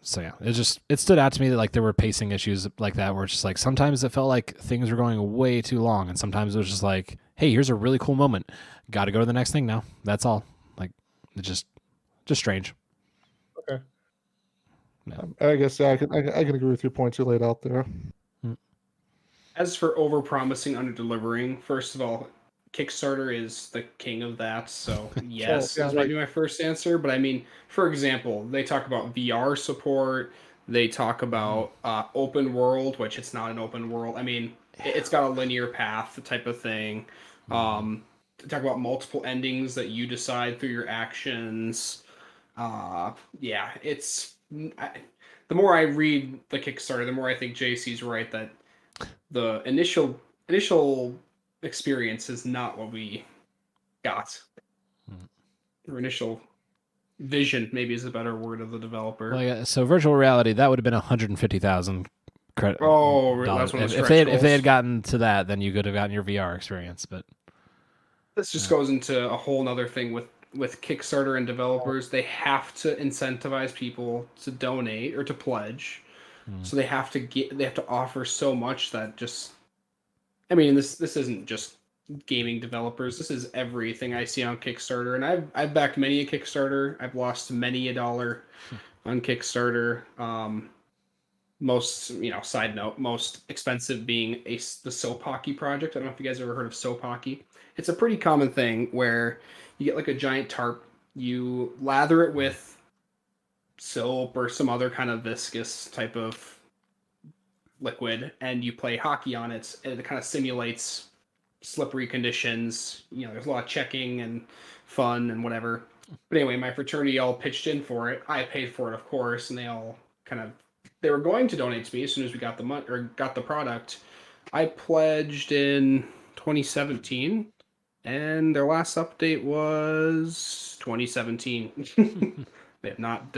So yeah, it stood out to me that like there were pacing issues like that, where it's just like sometimes it felt like things were going way too long, and sometimes it was just like, hey, here's a really cool moment. Got to go to the next thing now. That's all. Like, it's just strange. Okay. Yeah. I guess I can agree with your points you laid out there. As for over-promising, under-delivering, first of all, Kickstarter is the king of that. So yes, yeah, is maybe my first answer. But I mean, for example, they talk about VR support. They talk about open world, which it's not an open world. I mean, it's got a linear path type of thing. They talk about multiple endings that you decide through your actions. Yeah, it's the more I read the Kickstarter, the more I think JC's right that the initial experience is not what we got. Or initial vision, maybe, is a better word of the developer. Well, yeah, so virtual reality, that would have been 150,000 credit. Oh, that's one of the if they had gotten to that, then you could have gotten your VR experience. But this just goes into a whole nother thing with Kickstarter and developers. They have to incentivize people to donate or to pledge. So they have to offer so much that just, I mean, this isn't just gaming developers. This is everything I see on Kickstarter, and I've backed many a Kickstarter. I've lost many a dollar on Kickstarter. Most, side note, most expensive being the soap hockey project. I don't know if you guys ever heard of soap hockey. It's a pretty common thing where you get like a giant tarp, you lather it with soap or some other kind of viscous type of liquid, and you play hockey on it, and it kind of simulates slippery conditions. There's a lot of checking and fun and whatever. But anyway, my fraternity all pitched in for it. I paid for it, of course, and they were going to donate to me as soon as we got the money or got the product. I pledged in 2017, and their last update was 2017. They have not,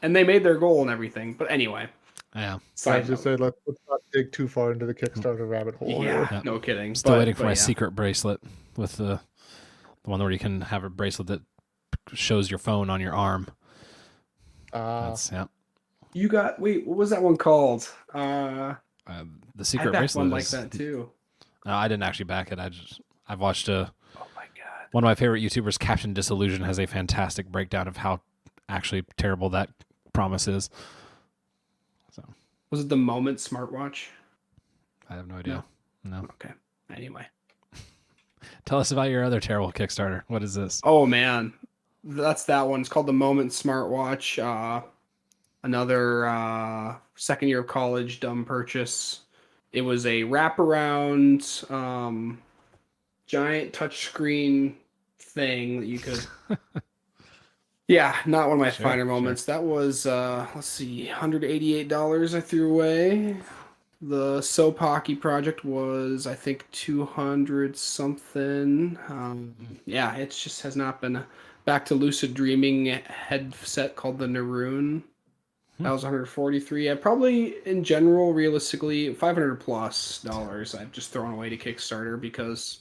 and they made their goal and everything. But anyway, yeah. So I just say let's not dig too far into the Kickstarter rabbit hole. Yeah, no kidding. Still waiting for my secret bracelet with the one where you can have a bracelet that shows your phone on your arm. You got what was that one called? The secret I backed bracelet one like that too. No, I didn't actually back it. I've watched oh my god, one of my favorite YouTubers, Captain Disillusion, has a fantastic breakdown of how actually terrible that promise is. So was it the Moment smartwatch? I have no idea. No. Okay. Anyway, tell us about your other terrible Kickstarter. What is this? Oh man, that's that one. It's called the Moment smartwatch. Another second year of college dumb purchase. It was a wraparound giant touchscreen thing that you could. Yeah, not one of my finer moments. That was let's see, $188 I threw away. The soap hockey project was, I think, 200 something. Yeah, it just has not been. Back to lucid dreaming headset called the Naroon. That was 143. I probably, in general, realistically, $500+ I've just thrown away to Kickstarter because,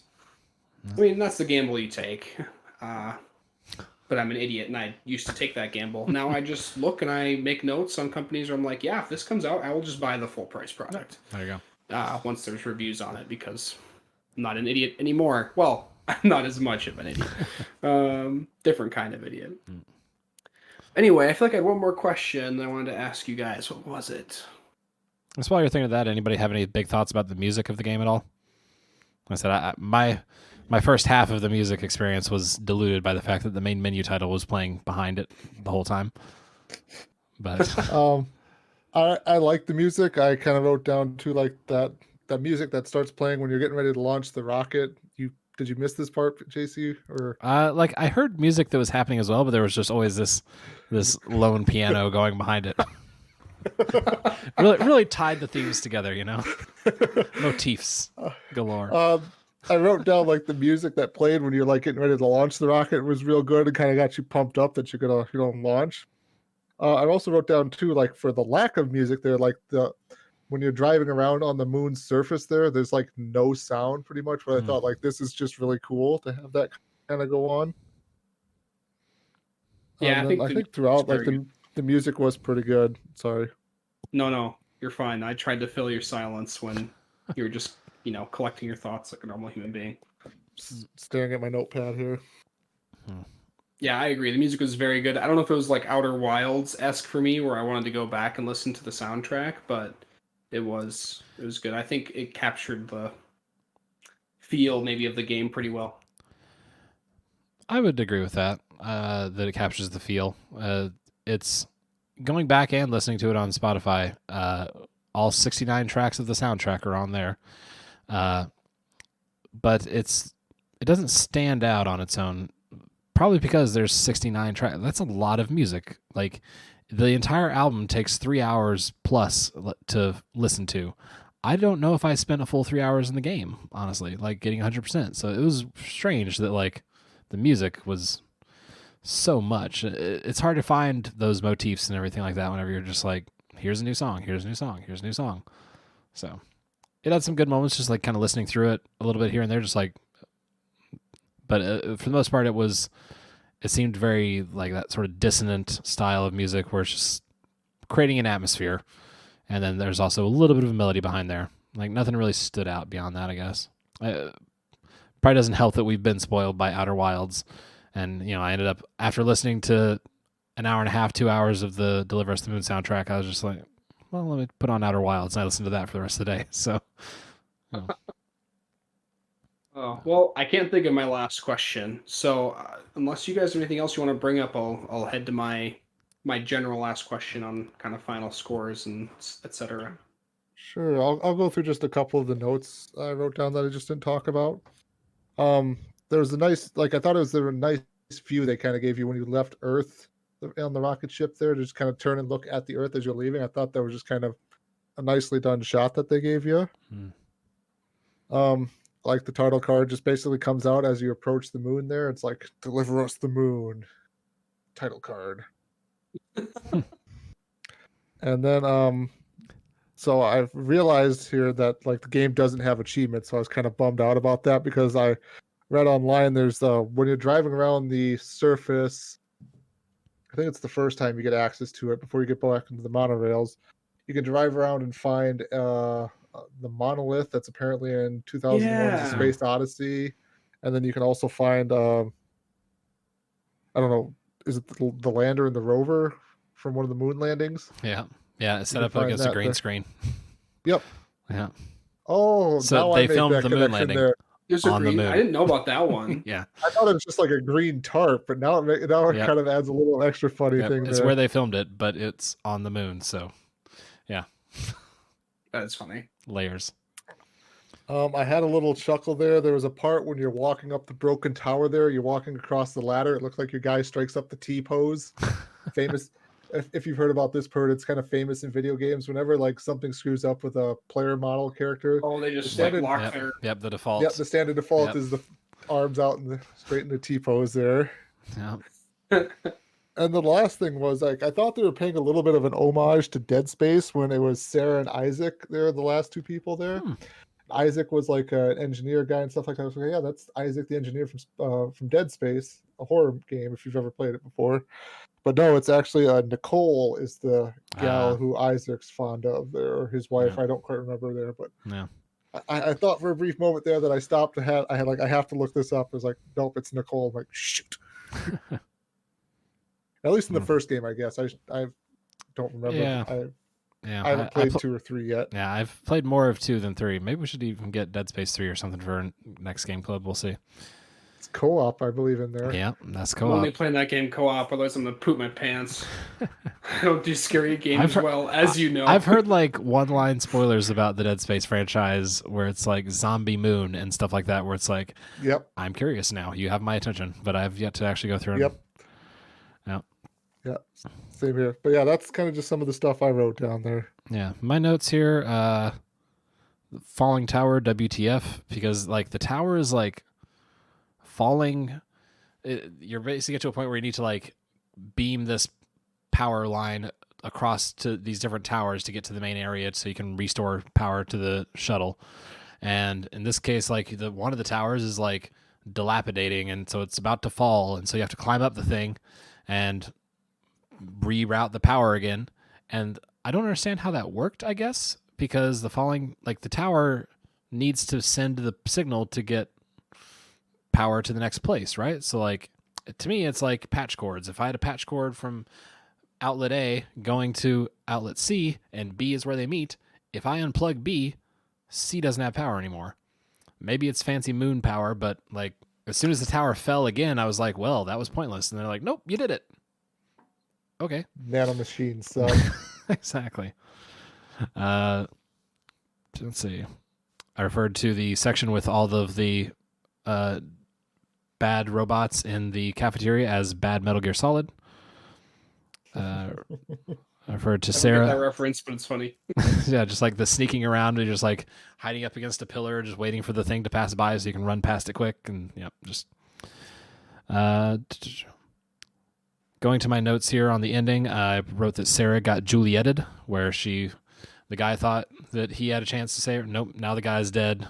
I mean, that's the gamble you take. But I'm an idiot, and I used to take that gamble. Now I just look and I make notes on companies where I'm like, yeah, if this comes out, I will just buy the full price product. There you go. Once there's reviews on it, because I'm not an idiot anymore. Well, I'm not as much of an idiot. Different kind of idiot. Anyway, I feel like I had one more question that I wanted to ask you guys. What was it? Just while you're thinking of that, anybody have any big thoughts about the music of the game at all? Like I said, my first half of the music experience was diluted by the fact that the main menu title was playing behind it the whole time. But I like the music. I kind of wrote down too, like that music that starts playing when you're getting ready to launch the rocket. Did you miss this part, JC? Or like I heard music that was happening as well, but there was just always this lone piano going behind it. really tied the themes together, motifs galore. I wrote down like the music that played when you're like getting ready to launch the rocket was real good and kind of got you pumped up that you're gonna launch. I also wrote down too, like for the lack of music there, like when you're driving around on the moon's surface there's like no sound pretty much, but I thought like this is just really cool to have that kind of go on. Yeah, And then I think throughout like the music was pretty good. Sorry. No, you're fine. I tried to fill your silence when you were just, collecting your thoughts like a normal human being. Staring at my notepad here. Yeah, I agree. The music was very good. I don't know if it was like Outer Wilds-esque for me, where I wanted to go back and listen to the soundtrack, but it was good. I think it captured the feel maybe of the game pretty well. I would agree with that. That it captures the feel. It's going back and listening to it on Spotify. All 69 tracks of the soundtrack are on there, but it doesn't stand out on its own. Probably because there's 69 tracks. That's a lot of music. Like the entire album takes 3 hours plus to listen to. I don't know if I spent a full 3 hours in the game, honestly, like getting 100%. So it was strange that like the music was so much. It's hard to find those motifs and everything like that whenever you're just like, here's a new song, here's a new song, here's a new song. So it had some good moments, just like kind of listening through it a little bit here and there, just like, but for the most part, it seemed very like that sort of dissonant style of music where it's just creating an atmosphere. And then there's also a little bit of a melody behind there. Like nothing really stood out beyond that, I guess. Probably doesn't help that we've been spoiled by Outer Wilds. And, I ended up, after listening to an hour and a half, 2 hours of the Deliver Us the Moon soundtrack, I was just like, well, let me put on Outer Wilds. And I listened to that for the rest of the day. So, Oh, well, I can't think of my last question. So unless you guys have anything else you want to bring up, I'll head to my general last question on kind of final scores and etc. Sure, I'll go through just a couple of the notes I wrote down that I just didn't talk about. There was a nice, like I thought it was a nice view they kind of gave you when you left Earth on the rocket ship there, to just kind of turn and look at the Earth as you're leaving. I thought that was just kind of a nicely done shot that they gave you. Like the title card just basically comes out as you approach the moon there. It's like, deliver us the moon, title card. And then so I've realized here that like the game doesn't have achievements, so I was kind of bummed out about that, because I read online there's when you're driving around the surface, I think it's the first time you get access to it before you get back into the monorails, you can drive around and find the monolith that's apparently in 2001's A Space Odyssey, and then you can also find I don't know, is it the lander and the rover from one of the moon landings? Yeah, it's set up against a green screen. Yep. Yeah. Oh, so now they I filmed that the moon landing there. on the moon. I didn't know about that one. Yeah, I thought it was just like a green tarp, but now it kind of adds a little extra funny thing. It's there. where they filmed it, but it's on the moon. So, yeah, that's funny. Layers. I had a little chuckle there. There was a part when you're walking up the broken tower there, you're walking across the ladder. It looked like your guy strikes up the T-pose. Famous. If you've heard about this part, it's kind of famous in video games. Whenever like something screws up with a player model character, they just lock their... Yep, the default. Yep, the standard default is the arms out and straight in the T-pose there. Yeah. And the last thing was, like, I thought they were paying a little bit of an homage to Dead Space when it was Sarah and Isaac there, the last two people there. Isaac was like an engineer guy and stuff like that. I was like, yeah, that's Isaac the engineer from Dead Space, a horror game, if you've ever played it before. But no, it's actually Nicole is the gal who Isaac's fond of there, or his wife. I don't quite remember there, but I thought for a brief moment there that I stopped to I have to look this up. I was like, nope, it's Nicole. I'm like, shoot. At least in the first game, I guess. I don't remember. Yeah. I haven't played 2 or 3 yet. Yeah, I've played more of 2 than 3. Maybe we should even get Dead Space 3 or something for next Game Club. We'll see. It's co-op, I believe, in there. Yeah, that's co-op. I'm only playing that game co-op, otherwise I'm going to poop my pants. I don't do scary games well, as you know. I've heard like one-line spoilers about the Dead Space franchise where it's like Zombie Moon and stuff like that, where it's like, I'm curious now. You have my attention, but I've yet to actually go through and... Yeah, same here. But yeah, that's kind of just some of the stuff I wrote down there. Yeah, my notes here, falling tower, WTF, because like the tower is like falling. You're basically get to a point where you need to like beam this power line across to these different towers to get to the main area so you can restore power to the shuttle. And in this case, like one of the towers is like dilapidating, and so it's about to fall, and so you have to climb up the thing and reroute the power again. And I don't understand how that worked, I guess, because the tower needs to send the signal to get power to the next place, right? So like to me it's like patch cords. If I had a patch cord from outlet A going to outlet C and B is where they meet, if I unplug B, C doesn't have power anymore. Maybe it's fancy moon power, but like as soon as the tower fell again, I was like, well, that was pointless. And they're like, nope, you did it. Okay. Nanomachines, so Exactly. Let's see. I referred to the section with all of the bad robots in the cafeteria as bad Metal Gear Solid. I referred to I don't Sarah. get that reference, but it's funny. Yeah, just like the sneaking around and just like hiding up against a pillar, just waiting for the thing to pass by so you can run past it quick. And just going to my notes here on the ending. I wrote that Sarah got Julieted, where the guy thought that he had a chance to save her. Nope, now the guy's dead.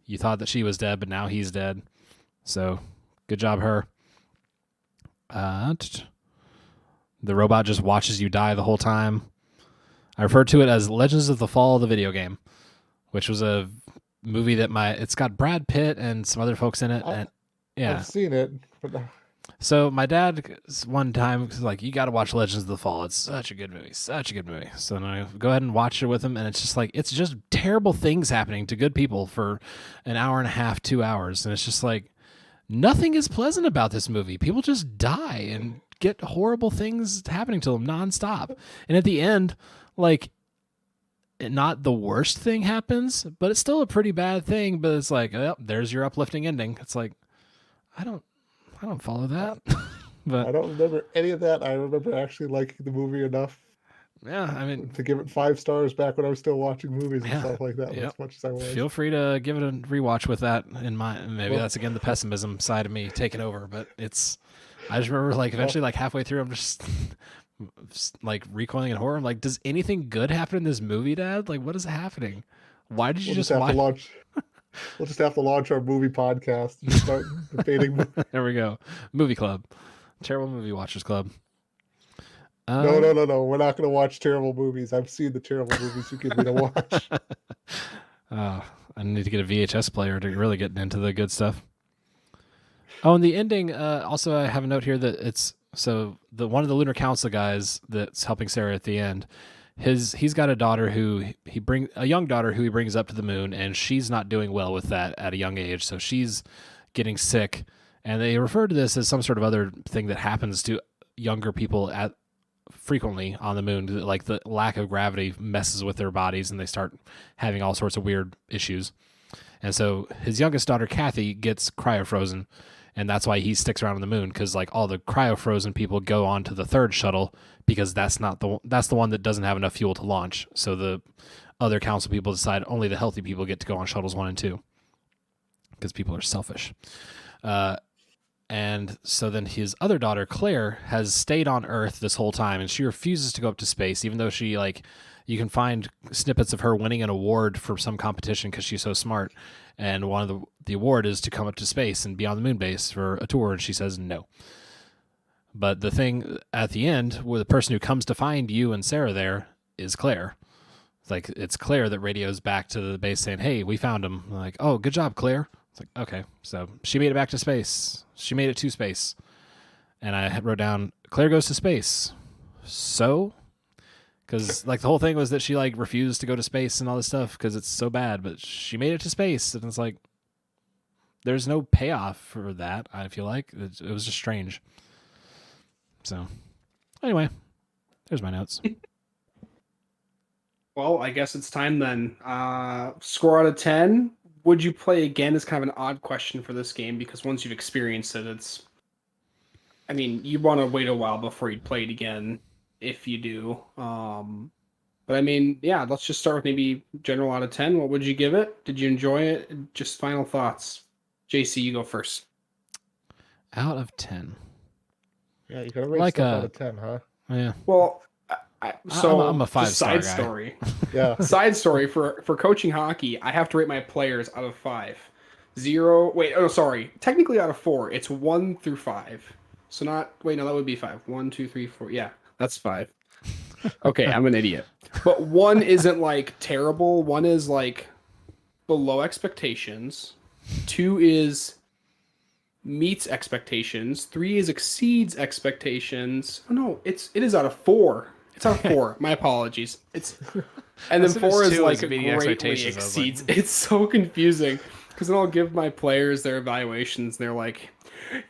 You thought that she was dead, but now he's dead. So good job, her. The robot just watches you die the whole time. I referred to it as Legends of the Fall of the video game, which was a movie that it's got Brad Pitt and some other folks in it. And yeah, I've seen it. But so my dad one time was like, you got to watch Legends of the Fall. It's such a good movie. Such a good movie. So then I go ahead and watch it with him, and it's just like, it's just terrible things happening to good people for an hour and a half, 2 hours. And it's just like, nothing is pleasant about this movie. People just die and get horrible things happening to them nonstop. And at the end, like, not the worst thing happens, but it's still a pretty bad thing. But it's like, oh, there's your uplifting ending. It's like, I don't follow that. But I don't remember any of that. I remember actually liking the movie enough. Yeah, I mean, to give it 5 stars back when I was still watching movies and stuff like that. As much as I was. Feel free to give it a rewatch with that in mind. Maybe that's again the pessimism side of me taking over, but I just remember like eventually like halfway through, I'm just like recoiling in horror. I'm like, does anything good happen in this movie, Dad? Like, what is happening? Why did you just have to launch? We'll just have to launch our movie podcast and start debating. There we go. Movie club. Terrible movie watchers club. No. We're not going to watch terrible movies. I've seen the terrible movies you give me to watch. I need to get a VHS player to really get into the good stuff. Oh, and the ending. Also, I have a note here that it's one of the Lunar Council guys that's helping Sarah at the end. He's got a daughter a young daughter who he brings up to the moon, and she's not doing well with that at a young age, so she's getting sick. And they refer to this as some sort of other thing that happens to younger people frequently on the moon. Like the lack of gravity messes with their bodies, and they start having all sorts of weird issues. And so his youngest daughter, Kathy, gets cryo-frozen, and that's why he sticks around on the moon, because like all the cryo-frozen people go on to the third shuttle, because that's the one that doesn't have enough fuel to launch. So the other council people decide only the healthy people get to go on shuttles 1 and 2, because people are selfish. And so then his other daughter, Claire, has stayed on Earth this whole time, and she refuses to go up to space, even though she, like, you can find snippets of her winning an award for some competition because she's so smart. And one of the award is to come up to space and be on the moon base for a tour, and she says no. But the thing at the end, where the person who comes to find you and Sarah there is Claire. It's Claire that radios back to the base saying, hey, we found him. I'm like, oh, good job, Claire. It's like, okay, so she made it back to space. She made it to space. And I wrote down, Claire goes to space. So? Because like the whole thing was that she like refused to go to space and all this stuff because it's so bad, but she made it to space. And it's like, there's no payoff for that, I feel like. It was just strange. So, anyway, there's my notes. Well, I guess it's time then. Score out of 10. Would you play again is kind of an odd question for this game, because once you've experienced it, you want to wait a while before you play it again, if you do. But I mean, yeah, let's just start with maybe general out of 10. What would you give it? Did you enjoy it? Just final thoughts. JC, you go first. Out of 10. Yeah, you gotta rate stuff out of 10, huh? Yeah. Well, I'm a just 5-star side guy. story. Yeah. Side story for coaching hockey, I have to rate my players out of 5. 0. Wait, oh sorry. Technically out of 4. It's 1 through 5. So not. Wait, no, that would be 5. 1, 2, 3, 4. Yeah, that's 5. Okay, I'm an idiot. But 1 isn't like terrible. 1 is like below expectations. 2 is meets expectations. 3 is exceeds expectations. Oh no, it is out of 4. It's out of 4. My apologies. And then 4 is like greatly exceeds. It's so confusing because then I'll give my players their evaluations. And they're like,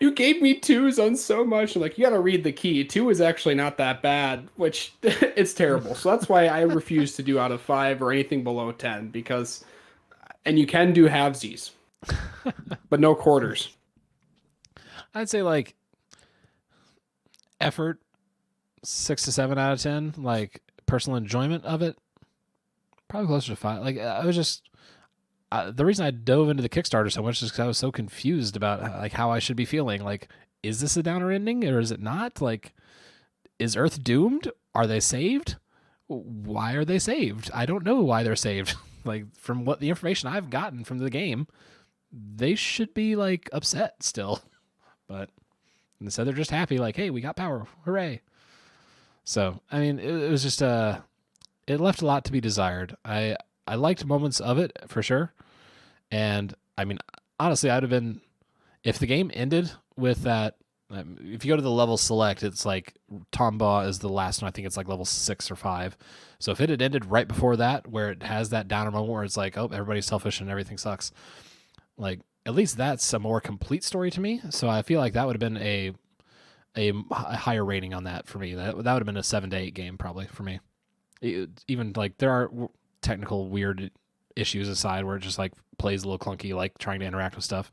"You gave me 2s on so much." I'm like, "You got to read the key. 2 is actually not that bad," which it's terrible. So that's why I refuse to do out of 5 or anything below 10 because, and you can do halvesies, but no quarters. I'd say like effort 6 to 7 out of 10. Like personal enjoyment of it, probably closer to 5. Like I was just the reason I dove into the Kickstarter so much is because I was so confused about like how I should be feeling. Like, is this a downer ending or is it not? Like, is Earth doomed? Are they saved? Why are they saved? I don't know why they're saved. Like from what the information I've gotten from the game, they should be like upset still. But instead they're just happy, like, hey, we got power, hooray. So I mean, it was just it left a lot to be desired. I liked moments of it for sure, and I mean, honestly, I'd have been if the game ended with that. If you go to the level select, it's like Tombaugh is the last one. I think it's like level 6 or 5. So if it had ended right before that, where it has that downer moment where it's like, oh, everybody's selfish and everything sucks, like at least that's a more complete story to me. So I feel like that would have been a higher rating on that for me. That would have been a 7 to 8 game probably for me. Even like there are technical weird issues aside where it just like plays a little clunky, like trying to interact with stuff.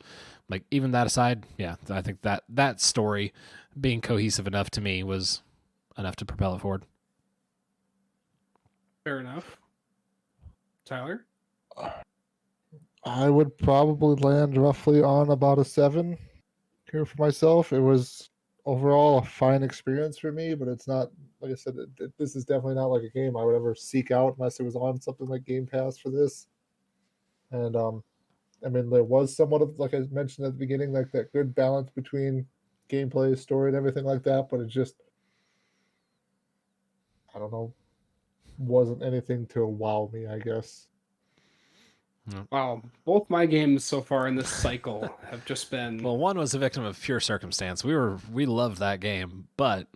Like even that aside, yeah, I think that story being cohesive enough to me was enough to propel it forward. Fair enough. Tyler? I would probably land roughly on about a 7 here for myself. It was overall a fine experience for me, but it's not, like I said, this is definitely not like a game I would ever seek out unless it was on something like Game Pass for this. And I mean, there was somewhat of, like I mentioned at the beginning, like that good balance between gameplay, story, and everything like that, but it just, I don't know, wasn't anything to wow me, I guess. Wow, both my games so far in this cycle have just been. Well, one was a victim of pure circumstance. We loved that game, but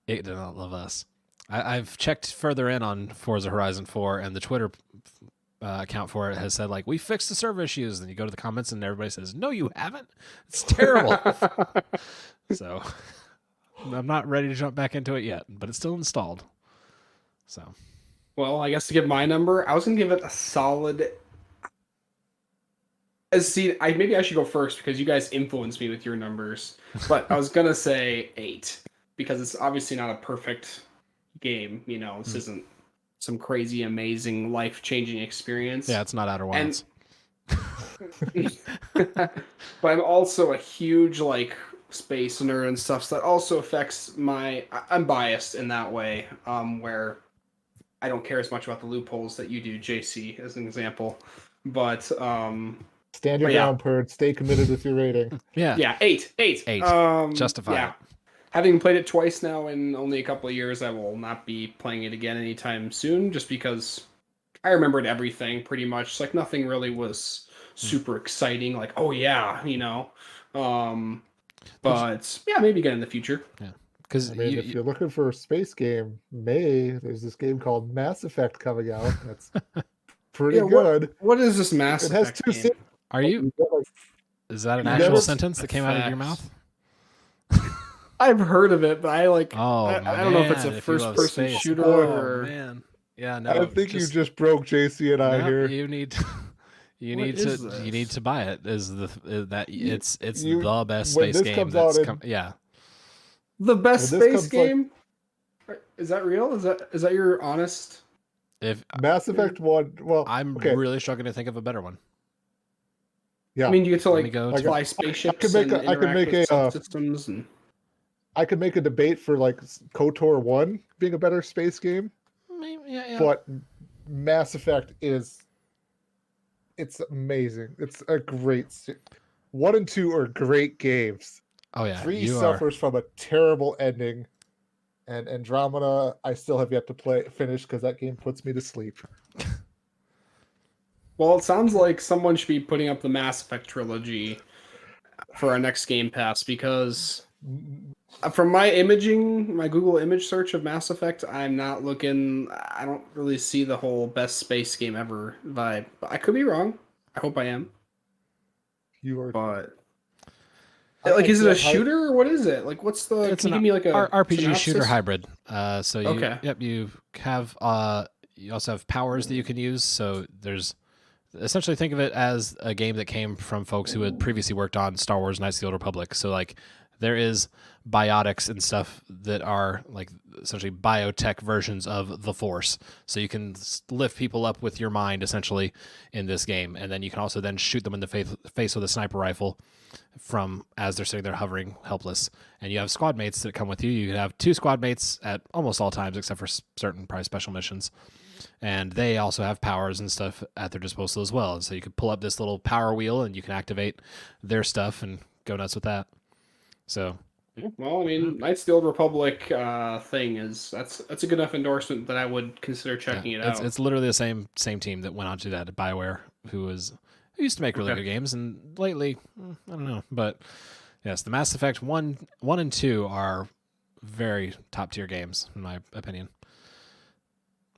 it did not love us. I've checked further in on Forza Horizon 4, and the Twitter account for it has said like, we fixed the server issues. Then you go to the comments and everybody says, no, you haven't. It's terrible. So I'm not ready to jump back into it yet, but it's still installed. So, well, I guess to give my number, I was gonna give it a solid. See, maybe I should go first because you guys influenced me with your numbers. But I was gonna say 8 because it's obviously not a perfect game. You know, this isn't some crazy, amazing, life-changing experience. Yeah, it's not Outer Wilds. But I'm also a huge like space nerd and stuff, so that also affects my. I'm biased in that way, where I don't care as much about the loopholes that you do, JC, as an example. But stand your ground, Purd. Stay committed with your rating. Yeah, 8. 8. Justify yeah. it. Having played it twice now in only a couple of years, I will not be playing it again anytime soon, just because I remembered everything pretty much. It's like nothing really was super exciting, like, oh yeah, you know. But yeah, maybe again in the future. Yeah. Because I mean, if you're looking for a space game, there's this game called Mass Effect coming out. That's pretty good. What is this Mass Effect It has 2 game? Are you? Is that an actual sentence that came out of your mouth? I've heard of it, but I like. Oh, I don't know if it's a first-person shooter or. Man, yeah, no. I think you just broke JC and I here. You need to buy it. It's the best space game. The best space game. Is that real? Is that your honest? If Mass Effect 1, well, I'm really struggling to think of a better one. Yeah, I mean, you get to like fly spaceships and interact with systems and. I could make a debate for like KOTOR 1 being a better space game, Maybe, yeah. but Mass Effect it's amazing. It's a great 1 and 2 are great games. Oh yeah, 3 you are. suffers from a terrible ending, and Andromeda I still have yet to finish because that game puts me to sleep. Well, it sounds like someone should be putting up the Mass Effect trilogy for our next Game Pass, because from my Google image search of Mass Effect, I'm not looking. I don't really see the whole best space game ever vibe. But I could be wrong. I hope I am. You are, But I like, is it a can't shooter or what is it? Like, what's the? It's Can you an give me like a RPG synopsis? shooter hybrid. So you, Okay. yep, you have you also have powers that you can use. So there's essentially, think of it as a game that came from folks who had previously worked on Star Wars: Knights of the Old Republic. So like there is biotics and stuff that are like essentially biotech versions of the Force. So you can lift people up with your mind essentially in this game, and then you can also then shoot them in the face with a sniper rifle from as they're sitting there hovering helpless. And you have squad mates that come with you. You can have 2 squad mates at almost all times except for certain probably special missions, and they also have powers and stuff at their disposal as well. So you could pull up this little power wheel and you can activate their stuff and go nuts with that. So Well, I mean, Knights of the Old Republic thing that's a good enough endorsement that I would consider checking it out. it's literally the same team that went on to that, BioWare, who used to make really Okay. good games, and lately I don't know, but yes, the Mass Effect 1 and 2 are very top tier games in my opinion.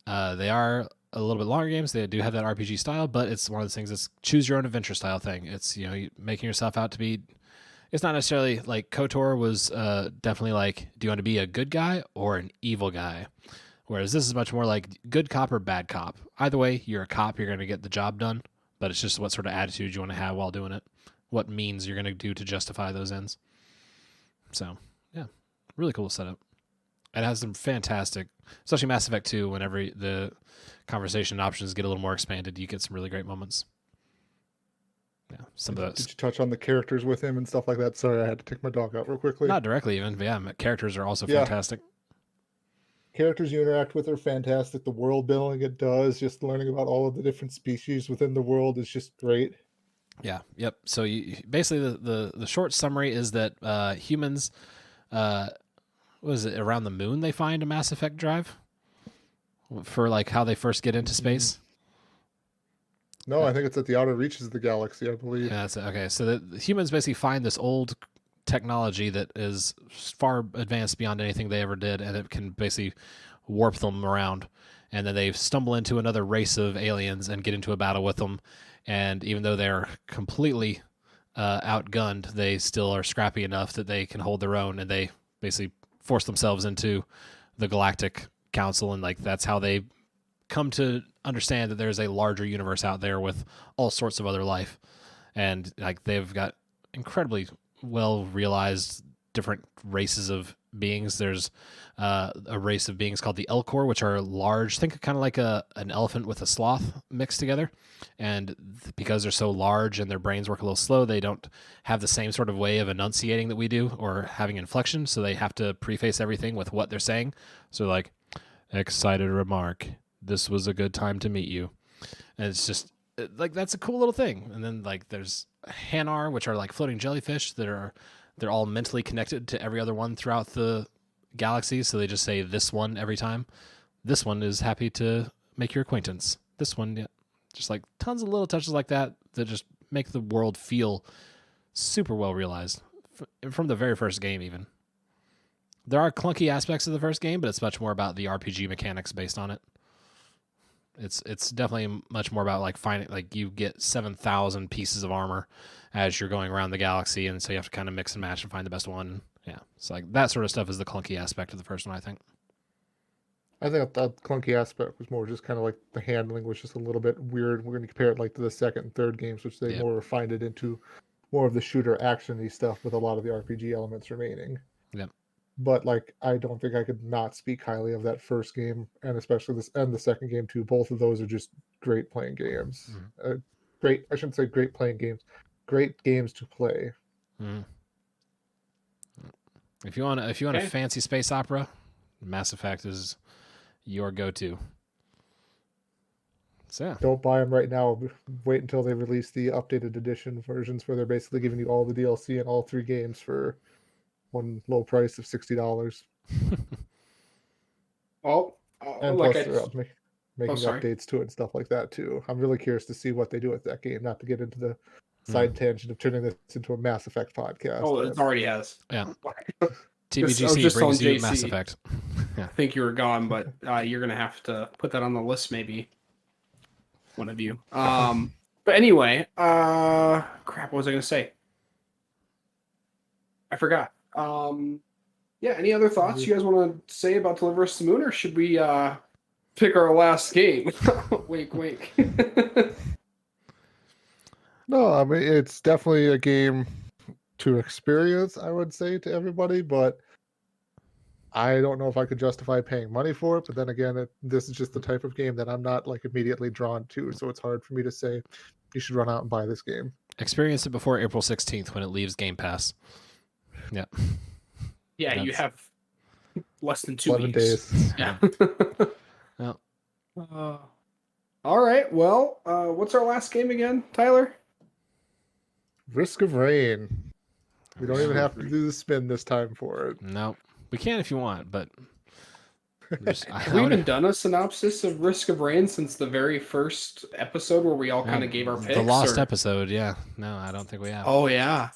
They are a little bit longer games. They do have that RPG style, but it's one of those things that's choose your own adventure style thing. It's making yourself out to be. It's not necessarily like KOTOR was definitely like, do you want to be a good guy or an evil guy? Whereas this is much more like good cop or bad cop. Either way, you're a cop, you're going to get the job done, but it's just what sort of attitude you want to have while doing it, what means you're going to do to justify those ends. So, yeah, really cool setup. It has some fantastic, especially Mass Effect 2, whenever the conversation options get a little more expanded, you get some really great moments. Yeah, some of those. Did you touch on the characters with him and stuff like that? Sorry, I had to take my dog out real quickly. Not directly even, but yeah, characters are also fantastic. Characters you interact with are fantastic. The world building it does, just learning about all of the different species within the world is just great. Yeah, yep. So basically the short summary is that humans, what is it, around the moon they find a Mass Effect drive for like how they first get into space. No, I think it's at the outer reaches of the galaxy, I believe. Yeah, that's it. Okay. So the humans basically find this old technology that is far advanced beyond anything they ever did, and it can basically warp them around. And then they stumble into another race of aliens and get into a battle with them. And even though they're completely outgunned, they still are scrappy enough that they can hold their own, and they basically force themselves into the Galactic Council, and like that's how they come to understand that there's a larger universe out there with all sorts of other life. And like they've got incredibly well realized different races of beings. There's a race of beings called the Elcor, which are large, think kind of like an elephant with a sloth mixed together. And because they're so large and their brains work a little slow, they don't have the same sort of way of enunciating that we do or having inflection. So they have to preface everything with what they're saying. So like, excited remark, this was a good time to meet you. And it's just like, that's a cool little thing. And then like there's Hanar, which are like floating jellyfish they're all mentally connected to every other one throughout the galaxy. So they just say this one every time. This one is happy to make your acquaintance. This one, yeah. Just like tons of little touches like that just make the world feel super well realized from the very first game even. There are clunky aspects of the first game, but it's much more about the RPG mechanics based on it. It's definitely much more about like finding, like you get 7,000 pieces of armor as you're going around the galaxy, and so you have to kind of mix and match and find the best one. Yeah, so like that sort of stuff is the clunky aspect of the first one, I think. I think that clunky aspect was more just kind of like the handling was just a little bit weird. We're going to compare it like to the second and third games, which they more refined it into more of the shooter action-y stuff with a lot of the RPG elements remaining. Yep. But like, I don't think I could not speak highly of that first game, and especially this and the second game too. Both of those are just great playing games. Mm-hmm. I shouldn't say great playing games. Great games to play. Mm-hmm. If you want a Okay. fancy space opera, Mass Effect is your go-to. So yeah. Don't buy them right now. Wait until they release the updated edition versions, where they're basically giving you all the DLC and all 3 games for one low price of $60. Oh, And like plus, they're making sorry. updates to it and stuff like that too. I'm really curious to see what they do with that game. Not to get into the side tangent of turning this into a Mass Effect podcast. Oh, it already has. Yeah. I was TVGC just brings telling you Mass JC. Effect. I think you were gone, but you're gonna have to put that on the list, maybe. One of you. But anyway, crap. What was I gonna say? I forgot. Yeah. Any other thoughts you guys want to say about Deliver Us the Moon, or should we pick our last game? Wink, wink. No, I mean, it's definitely a game to experience, I would say, to everybody, but I don't know if I could justify paying money for it. But then again, this is just the type of game that I'm not like immediately drawn to, so it's hard for me to say you should run out and buy this game. Experience it before April 16th when it leaves Game Pass. Yeah. Yeah, you have less than 2 11 weeks. days. Yeah. Well, all right. Well, what's our last game again, Tyler? Risk of Rain. We don't even have to do the spin this time for it. no, we can if you want, but Have we even done a synopsis of Risk of Rain since the very first episode where we all kind of gave our picks? The lost episode, yeah. No, I don't think we have. Oh, yeah.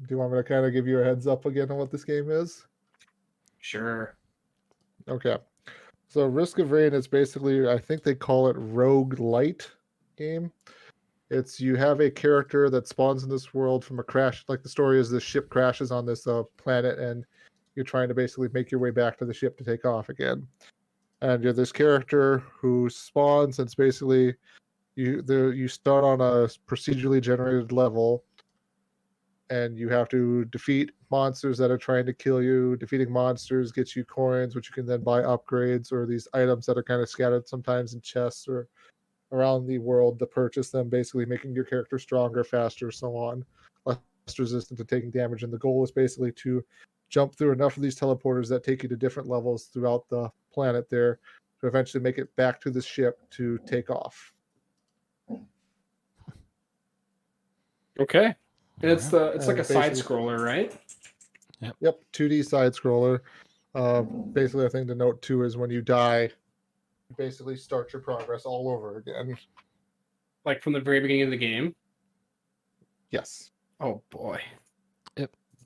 Do you want me to kind of give you a heads up again on what this game is? Sure. Okay. So Risk of Rain is basically, I think they call it rogue light game. It's you have a character that spawns in this world from a crash. Like the story is this ship crashes on this planet, and you're trying to basically make your way back to the ship to take off again. And you're this character who spawns, and it's basically you start on a procedurally generated level, and you have to defeat monsters that are trying to kill you. Defeating monsters gets you coins, which you can then buy upgrades or these items that are kind of scattered sometimes in chests or around the world to purchase them, basically making your character stronger, faster, so on, less resistant to taking damage. And the goal is basically to jump through enough of these teleporters that take you to different levels throughout the planet there to eventually make it back to the ship to take off. Okay. And it's like a side basically- scroller, right? Yep, 2D side scroller. Basically, a thing to note too is when you die, you basically start your progress all over again. Like from the very beginning of the game. Yes. Oh boy.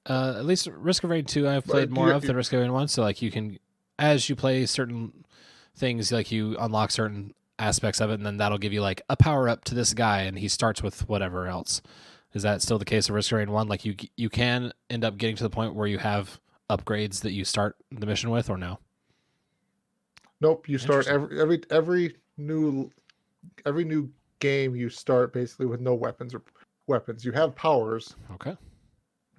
At least Risk of Rain 2 I've played more of than Risk of Rain 1, so like you can, as you play certain things, like you unlock certain aspects of it, and then that'll give you like a power up to this guy, and he starts with whatever else. Is that still the case of Risk of Rain 1? Like you can end up getting to the point where you have upgrades that you start the mission with, or no? Nope. You start every new game you start basically with no weapons or weapons. You have powers Okay.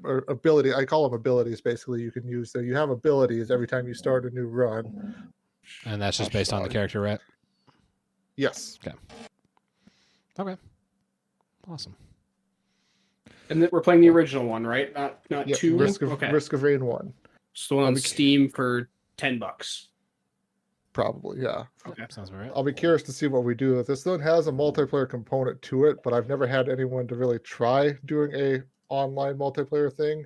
or ability. I call them abilities. Basically, you can use. So you have abilities every time you start a new run. And that's just based on the character, right? Yes. Okay. Awesome. And then we're playing the original one, right? Not Yep. two. Risk of Okay. Risk of Rain 1. It's the one on Steam for $10. Probably, yeah. Okay. Sounds about right. I'll be curious to see what we do with this. One has a multiplayer component to it, but I've never had anyone to really try doing a online multiplayer thing.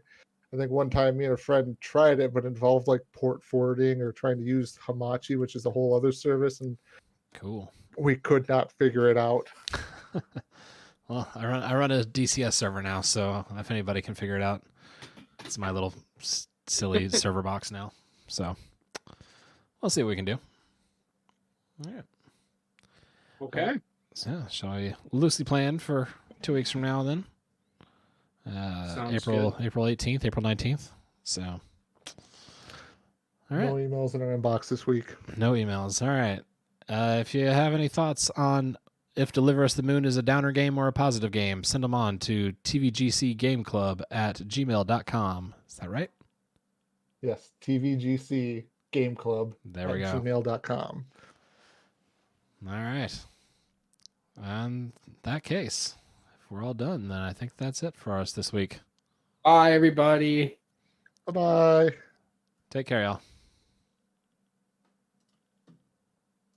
I think one time me and a friend tried it, but it involved like port forwarding or trying to use Hamachi, which is a whole other service, and Cool. we could not figure it out. Well, I run a DCS server now, so if anybody can figure it out, it's my little silly server box now. So we'll see what we can do. All right. Okay. So yeah, shall we loosely plan for 2 weeks from now then? Sounds April good. April 18th, April 19th. So all right. No emails in our inbox this week. No emails. All right. If you have any thoughts on if Deliver Us the Moon is a downer game or a positive game, send them on to tvgcgameclub at gmail.com. Is that right? Yes, tvgcgameclub There we at go. gmail.com. All right. In that case, if we're all done, then I think that's it for us this week. Bye, everybody. Bye-bye. Take care, y'all.